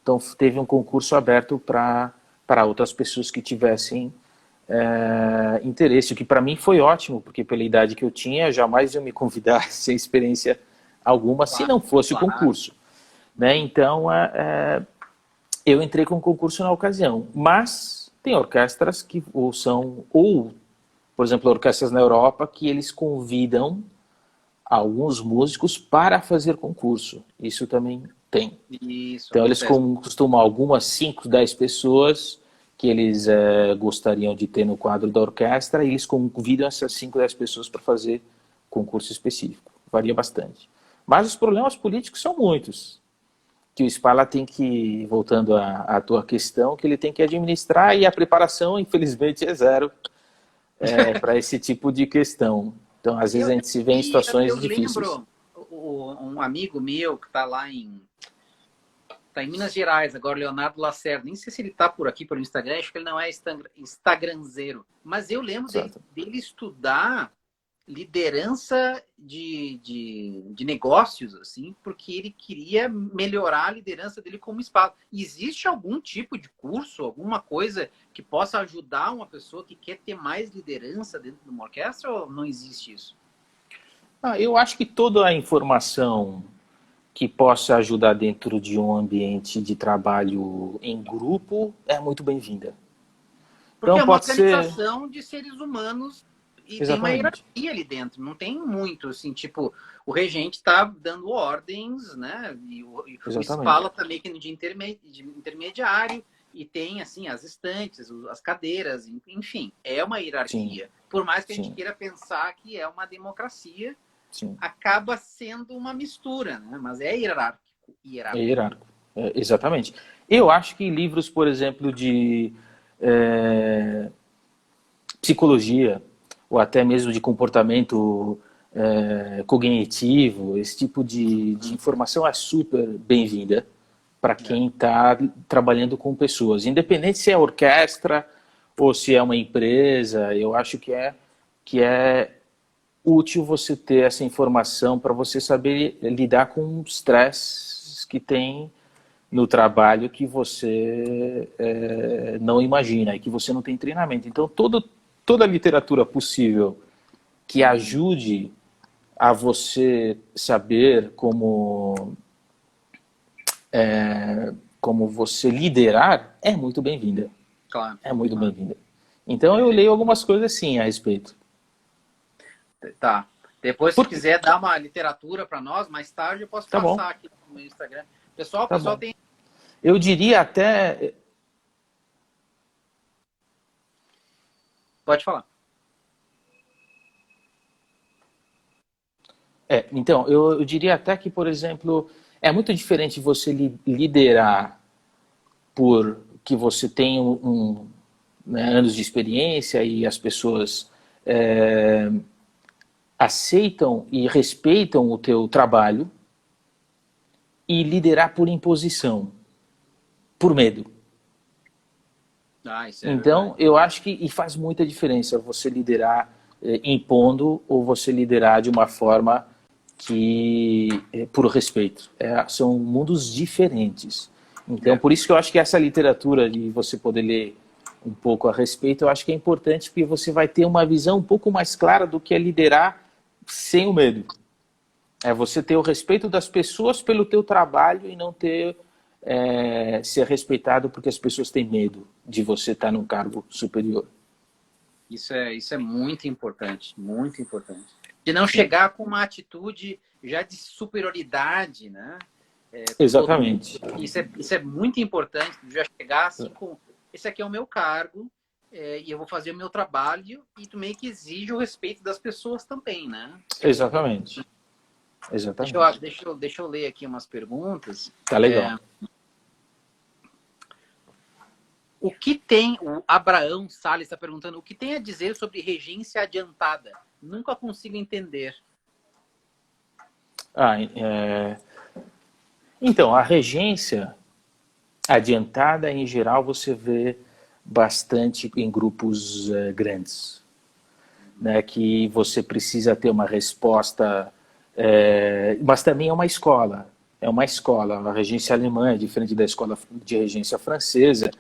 Então teve um concurso aberto para outras pessoas que tivessem interesse, o que para mim foi ótimo, porque pela idade que eu tinha, jamais eu me convidar sem experiência alguma, se não fosse o concurso. Né? Então, eu entrei com concurso na ocasião, mas tem orquestras que por exemplo, orquestras na Europa, que eles convidam alguns músicos para fazer concurso. Isso também tem. Então, eles costumam algumas 5, 10 pessoas que eles gostariam de ter no quadro da orquestra, e eles convidam essas 5, 10 pessoas para fazer concurso específico. Varia bastante. Mas os problemas políticos são muitos, que o Spala tem que, voltando à tua questão, que ele tem que administrar, e a preparação, infelizmente, é zero para esse tipo de questão. Então, às vezes, a gente se vê em situações difíceis. Eu lembro um amigo meu que está lá em Minas Gerais, agora, Leonardo Lacerda. Nem sei se ele está por aqui, pelo Instagram, acho que ele não é instagramzeiro. Mas eu lembro dele estudar liderança de negócios, assim, porque ele queria melhorar a liderança dele como Spala. Existe algum tipo de curso, alguma coisa que possa ajudar uma pessoa que quer ter mais liderança dentro de uma orquestra, ou não existe isso? Eu acho que toda a informação que possa ajudar dentro de um ambiente de trabalho em grupo é muito bem-vinda. Porque então, é uma organização de seres humanos e exatamente, tem uma hierarquia ali dentro. Não tem muito, assim, tipo, o regente está dando ordens, né? E o Spala está meio que de intermediário, e tem, assim, as estantes, as cadeiras, enfim, é uma hierarquia. Sim. Por mais que a gente queira pensar que é uma democracia, sim, acaba sendo uma mistura, né? Mas é hierárquico. É hierárquico, exatamente. Eu acho que livros, por exemplo, de psicologia, ou até mesmo de comportamento cognitivo, esse tipo de informação é super bem-vinda para quem está trabalhando com pessoas. Independente se é orquestra ou se é uma empresa, eu acho que é útil você ter essa informação para você saber lidar com os stresses que tem no trabalho que você não imagina e que você não tem treinamento. Então, toda a literatura possível que ajude a você saber como você liderar é muito bem-vinda. Claro. É muito bem-vinda. Então, eu leio algumas coisas assim a respeito. Tá. Depois, se Por... quiser dar uma literatura para nós, mais tarde eu posso Tá bom, passar aqui no meu Instagram. Pessoal, tá bom. tem... Eu diria até... Pode falar. Então, eu diria até que, por exemplo, é muito diferente você liderar por que você tem né, anos de experiência e as pessoas aceitam e respeitam o teu trabalho, e liderar por imposição, por medo. Ah, isso é Então, verdade. eu acho que e faz muita diferença você liderar impondo ou você liderar de uma forma que por respeito. São mundos diferentes. Então, É. por isso que eu acho que essa literatura de você poder ler um pouco a respeito, eu acho que é importante porque você vai ter uma visão um pouco mais clara do que é liderar sem o medo. É você ter o respeito das pessoas pelo teu trabalho e não ser respeitado porque as pessoas têm medo de você estar num cargo superior. Isso é muito importante, muito importante. De não Sim. chegar com uma atitude já de superioridade, né? Com todo mundo. Exatamente. Isso é muito importante, já chegar assim com... Esse aqui é o meu cargo, e eu vou fazer o meu trabalho, e tu meio que exige o respeito das pessoas também, né? Exatamente. Exatamente. Deixa eu ler aqui umas perguntas. Tá legal. O que tem, o Abraão Salles está perguntando, o que tem a dizer sobre regência adiantada? Nunca consigo entender. Então, a regência adiantada, em geral, você vê bastante em grupos grandes, né, que você precisa ter uma resposta, mas também é uma escola. É uma escola. A regência alemã é diferente da escola de regência francesa.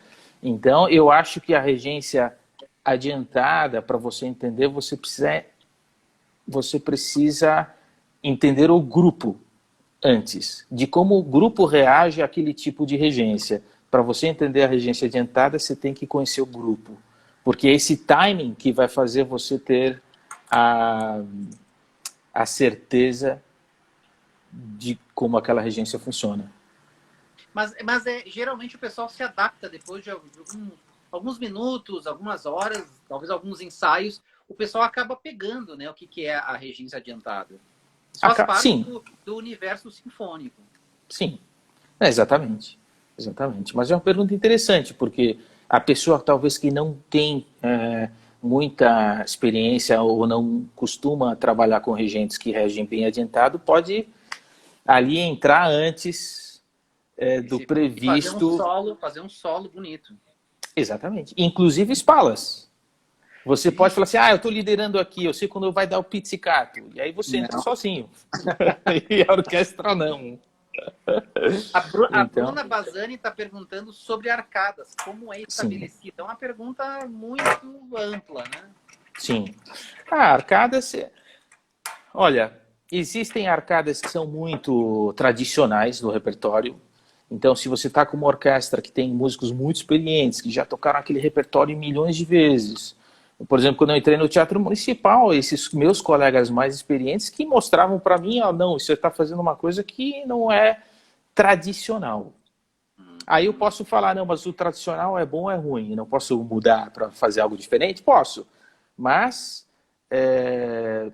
Então, eu acho que a regência adiantada, para você entender, você precisa entender o grupo antes, de como o grupo reage àquele tipo de regência. Para você entender a regência adiantada, você tem que conhecer o grupo, porque é esse timing que vai fazer você ter a certeza de como aquela regência funciona. Mas geralmente o pessoal se adapta depois de alguns minutos, algumas horas, talvez alguns ensaios, o pessoal acaba pegando, né, o que é a regência adiantada. Isso faz parte Sim, do universo sinfônico. sim, exatamente. Exatamente. Mas é uma pergunta interessante, porque a pessoa talvez que não tem muita experiência ou não costuma trabalhar com regentes que regem bem adiantado, pode ali entrar antes do E previsto. fazer um solo bonito. Exatamente. Inclusive espalas. Você pode falar assim, eu estou liderando aqui, eu sei quando vai dar o pizzicato. E aí você entra Não. sozinho. E a orquestra não. A Então, Bruna Bazani está perguntando sobre arcadas, como é sim, estabelecida. É uma pergunta muito ampla, né? sim. Arcadas, olha, existem arcadas que são muito tradicionais no repertório. Então, se você está com uma orquestra que tem músicos muito experientes, que já tocaram aquele repertório milhões de vezes. Por exemplo, quando eu entrei no Teatro Municipal, esses meus colegas mais experientes que mostravam para mim, não, você está fazendo uma coisa que não é tradicional. Aí eu posso falar, não, mas o tradicional é bom ou é ruim? Não posso mudar para fazer algo diferente? Posso. Mas eu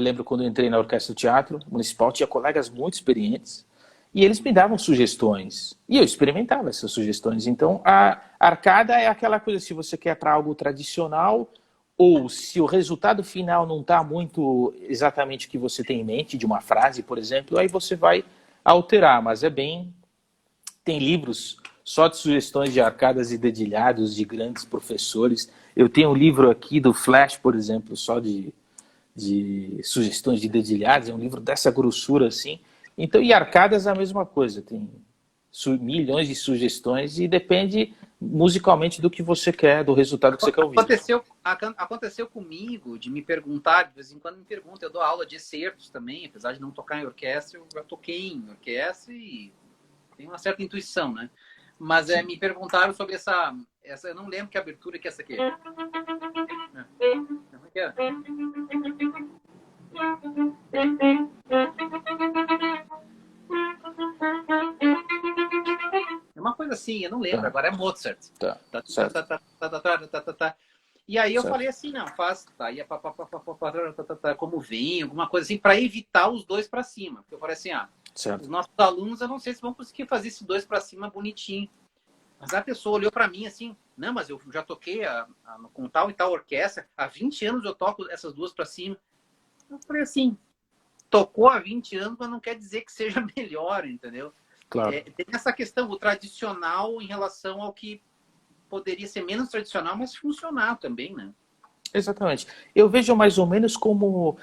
lembro quando eu entrei na Orquestra do Teatro Municipal, tinha colegas muito experientes e eles me davam sugestões. E eu experimentava essas sugestões. Então, a arcada é aquela coisa, se você quer para algo tradicional ou se o resultado final não está muito exatamente o que você tem em mente, de uma frase, por exemplo, aí você vai alterar. Mas é bem... Tem livros só de sugestões de arcadas e dedilhados de grandes professores. Eu tenho um livro aqui do Flash, por exemplo, só de sugestões de dedilhados, é um livro dessa grossura assim. Então, e arcadas é a mesma coisa, tem milhões de sugestões e depende musicalmente do que você quer, do resultado que você quer ouvir. Aconteceu comigo de me perguntar, de vez em quando me perguntam, eu dou aula de excertos também, apesar de não tocar em orquestra, eu já toquei em orquestra e tenho uma certa intuição, né? Mas me perguntaram sobre essa, eu não lembro que abertura que é essa aqui. que é? É uma coisa assim, eu não lembro, Tá. agora é Mozart. Tá, Tá, certo. tá, tá, tá, tá, tá, tá, tá, tá, tá. E aí eu Certo. falei assim, não, faz, tá, ia como vinho, alguma coisa assim, para evitar os dois para cima. Porque eu falei assim, Certo. os nossos alunos, eu não sei se vão conseguir fazer esses dois para cima bonitinho. Mas a pessoa olhou para mim assim, não, mas eu já toquei com tal e tal orquestra, há 20 anos eu toco essas duas para cima. Eu falei assim, tocou há 20 anos, mas não quer dizer que seja melhor, entendeu? Claro. Tem essa questão, o tradicional em relação ao que poderia ser menos tradicional, mas funcionar também, né? Exatamente. Eu vejo mais ou menos como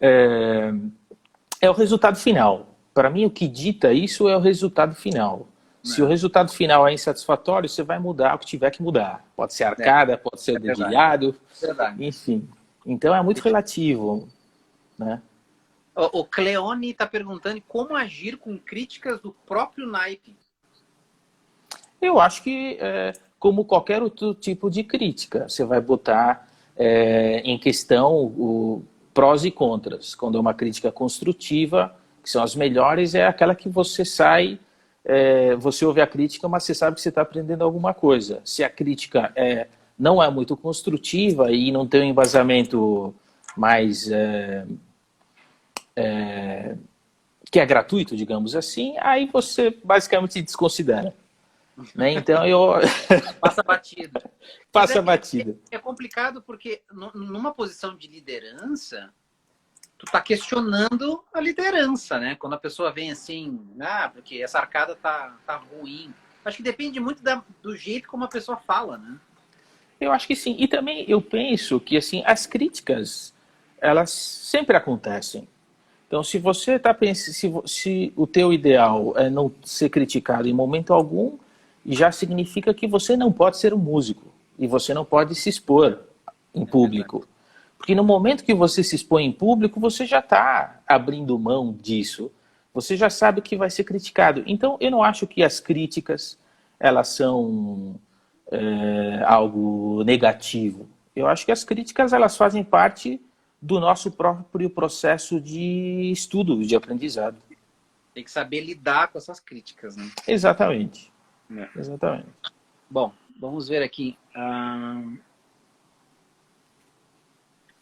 é o resultado final. Para mim, o que dita isso é o resultado final. Se o resultado final é insatisfatório, você vai mudar o que tiver que mudar. Pode ser arcada, pode ser dedilhado, Verdade. enfim. Então é muito relativo, né? O Cleone está perguntando como agir com críticas do próprio naipe. Eu acho que, como qualquer outro tipo de crítica, você vai botar em questão o prós e contras. Quando é uma crítica construtiva, que são as melhores, é aquela que você sai, você ouve a crítica, mas você sabe que você está aprendendo alguma coisa. Se a crítica não é muito construtiva e não tem um embasamento mais que é gratuito, digamos assim, aí você basicamente desconsidera. Né? Então eu Passa batido. passa batida. É complicado porque numa posição de liderança, tu tá questionando a liderança, né? Quando a pessoa vem assim, porque essa arcada tá ruim. Acho que depende muito do jeito como a pessoa fala, né? Eu acho que sim. E também eu penso que assim as críticas elas sempre acontecem. Então, se você está pensando, se o teu ideal é não ser criticado em momento algum, já significa que você não pode ser um músico e você não pode se expor em público. Porque no momento que você se expõe em público, você já está abrindo mão disso. Você já sabe que vai ser criticado. Então, eu não acho que as críticas elas são algo negativo. Eu acho que as críticas elas fazem parte do nosso próprio processo de estudo, de aprendizado. Tem que saber lidar com essas críticas, né? Exatamente. Exatamente. Bom, vamos ver aqui.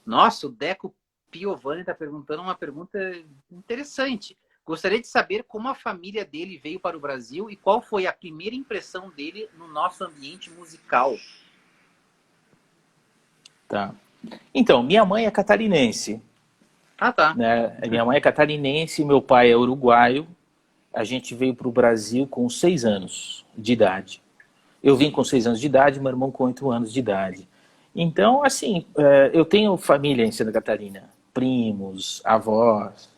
Nossa, o Deco Piovani está perguntando uma pergunta interessante. Gostaria de saber como a família dele veio para o Brasil e qual foi a primeira impressão dele no nosso ambiente musical. Tá. Então, minha mãe é catarinense. Tá. Né? Minha mãe é catarinense, meu pai é uruguaio. A gente veio para o Brasil com 6 anos de idade. Eu vim com 6 anos de idade, meu irmão com 8 anos de idade. Então, assim, eu tenho família em Santa Catarina. Primos, avós,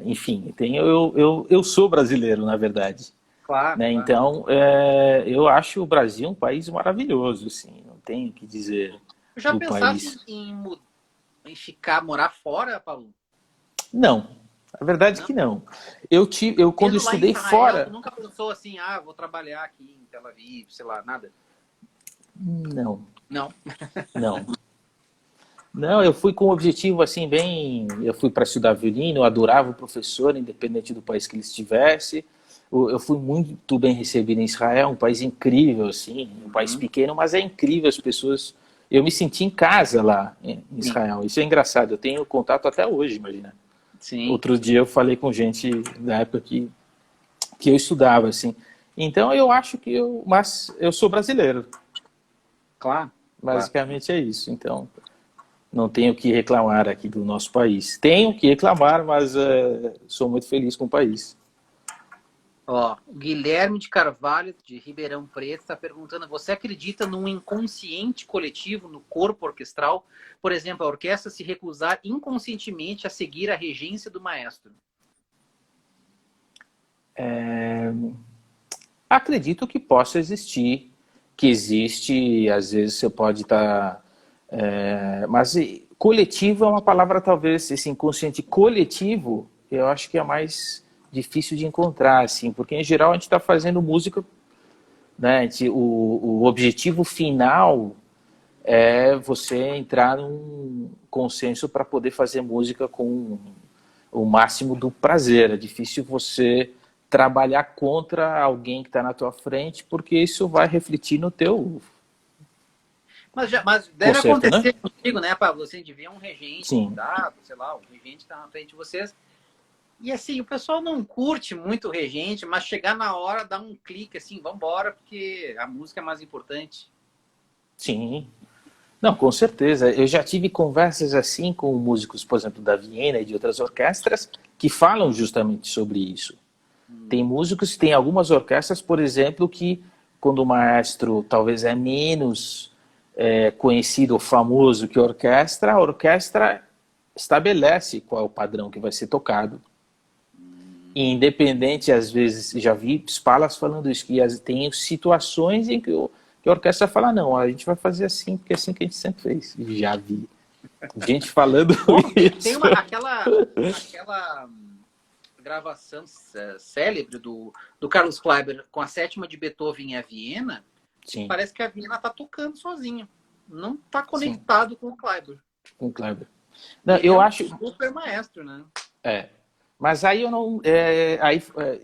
enfim. Eu sou brasileiro, na verdade. Claro. Né? Claro. Então, eu acho o Brasil um país maravilhoso, assim, não tenho o que dizer Já do pensasse país. em morar fora, Paulo? Não, a verdade é que não. Eu quando Mesmo lá em estudei Israel, fora... tu nunca pensou assim, vou trabalhar aqui em Tel Aviv, sei lá, nada? Não. Não. Não. Não, eu fui com um objetivo assim bem... Eu fui para estudar violino, eu adorava o professor, independente do país que ele estivesse. Eu fui muito bem recebido em Israel, um país incrível, assim, um país pequeno, mas é incrível as pessoas... Eu me senti em casa lá em Israel. Isso é engraçado, eu tenho contato até hoje, imagina. Sim. Outro dia eu falei com gente da época que eu estudava, assim. Então eu acho que mas eu sou brasileiro. Claro. Basicamente é isso. Então não tenho o que reclamar aqui do nosso país. Tenho que reclamar, mas sou muito feliz com o país. Ó, Guilherme de Carvalho, de Ribeirão Preto, está perguntando: você acredita num inconsciente coletivo no corpo orquestral? Por exemplo, a orquestra se recusar inconscientemente a seguir a regência do maestro. Acredito que possa existir, que existe, às vezes você pode estar... mas coletivo é uma palavra, talvez, esse inconsciente coletivo, eu acho que é mais difícil de encontrar, assim, porque em geral a gente está fazendo música, né? O objetivo final é você entrar num consenso para poder fazer música com o máximo do prazer. É difícil você trabalhar contra alguém que está na tua frente, porque isso vai refletir no teu Mas deve concerto, né? acontecer contigo, né, Pablo? Assim, de ver um regente Sim. convidado, sei lá, um regente está na frente de vocês. E assim, o pessoal não curte muito o regente, mas chegar na hora, dá um clique assim, vambora, porque a música é mais importante. Sim. Não, com certeza. Eu já tive conversas assim com músicos, por exemplo, da Viena e de outras orquestras, que falam justamente sobre isso. Tem músicos, tem algumas orquestras, por exemplo, que quando o maestro talvez é menos conhecido ou famoso que a orquestra estabelece qual é o padrão que vai ser tocado. E independente, às vezes, já vi palas falando isso, que tem situações em que a orquestra fala, não, a gente vai fazer assim, porque é assim que a gente sempre fez. Já vi gente falando Bom, tem isso. aquela gravação célebre do Carlos Kleiber com a sétima de Beethoven em A Viena, Sim, parece que a Viena tá tocando sozinha. Não tá sim, conectado com o Kleiber. com o Kleber. E Não, ele é eu um acho... super maestro, né? É. Mas aí eu não...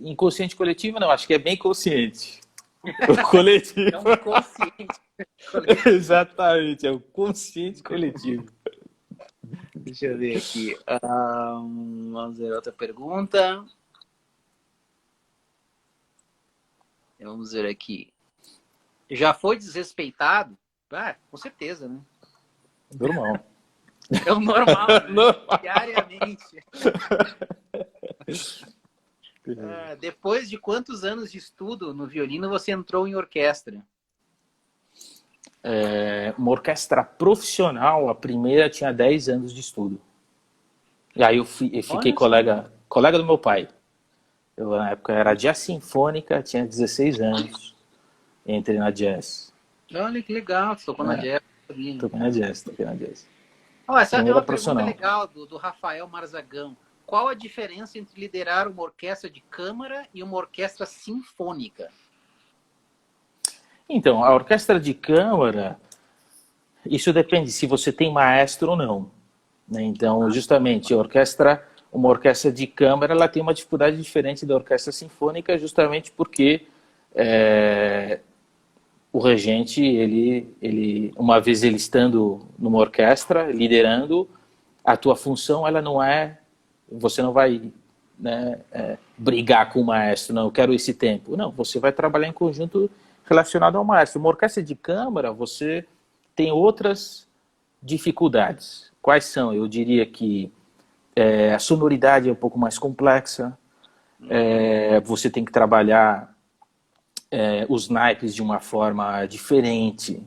inconsciente coletivo, não. Acho que é bem consciente. O É coletivo. um consciente. Exatamente. É o consciente coletivo. Deixa eu ver aqui. Vamos ver outra pergunta. Vamos ver aqui. Já foi desrespeitado? Ah, com certeza, né? Normal. É o normal, né? Normal. Diariamente. Depois de quantos anos de estudo no violino você entrou em orquestra? Uma orquestra profissional, a primeira tinha 10 anos de estudo. E aí eu fiquei Olha só. colega do meu pai. Eu, na época, era jazz sinfônica, tinha 16 anos. Entrei na jazz. Olha que legal, você tocou na jazz. Toquei na jazz. Essa é Primeira uma pergunta profissional. legal do Rafael Marzagão. Qual a diferença entre liderar uma orquestra de câmara e uma orquestra sinfônica? Então, a orquestra de câmara, isso depende se você tem maestro ou não. Né? Então, justamente, uma orquestra de câmara, ela tem uma dificuldade diferente da orquestra sinfônica, justamente porque o regente, uma vez ele estando numa orquestra, liderando, a tua função, ela não é, você não vai, né, brigar com o maestro, não, eu quero esse tempo. Não, você vai trabalhar em conjunto relacionado ao maestro. Uma orquestra de câmara, você tem outras dificuldades. Quais são? Eu diria que a sonoridade é um pouco mais complexa, você tem que trabalhar os naipes de uma forma diferente,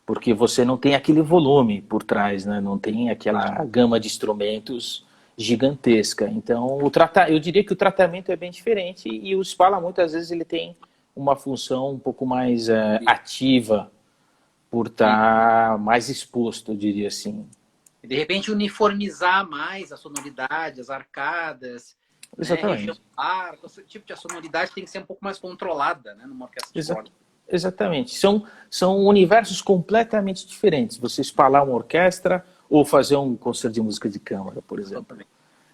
porque você não tem aquele volume por trás, né? Não tem aquela gama de instrumentos gigantesca. Então, eu diria que o tratamento é bem diferente e o Scala muitas vezes ele tem uma função um pouco mais ativa por estar mais exposto, eu diria assim. De repente, uniformizar mais a sonoridade, as arcadas, né? Região Exatamente. do arco, esse tipo de sonoridade tem que ser um pouco mais controlada, né? Numa orquestra de corda. Exatamente. São universos completamente diferentes. Você espalar uma orquestra ou fazer um concerto de música de câmara, por exemplo.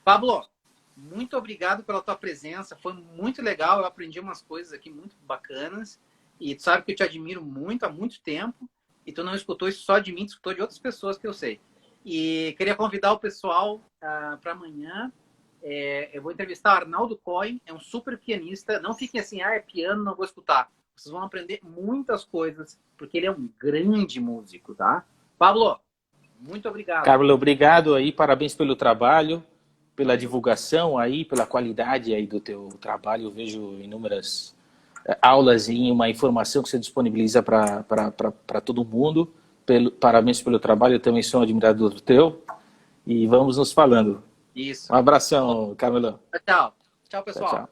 Pablo, muito obrigado pela tua presença. Foi muito legal. Eu aprendi umas coisas aqui muito bacanas. E tu sabe que eu te admiro muito há muito tempo. E tu não escutou isso só de mim, tu escutou de outras pessoas que eu sei. E queria convidar o pessoal para amanhã. Eu vou entrevistar o Arnaldo Cohen, é um super pianista. Não fiquem assim, é piano, não vou escutar. Vocês vão aprender muitas coisas, porque ele é um grande músico, tá? Pablo, muito obrigado. Carlos, obrigado aí, parabéns pelo trabalho, pela divulgação aí, pela qualidade aí do teu trabalho. Eu vejo inúmeras aulas e uma informação que você disponibiliza para todo mundo. Parabéns pelo trabalho, eu também sou um admirador teu. E vamos nos falando. Isso. Um abração, Carmelo. Tchau. Tchau, pessoal. Tchau, tchau.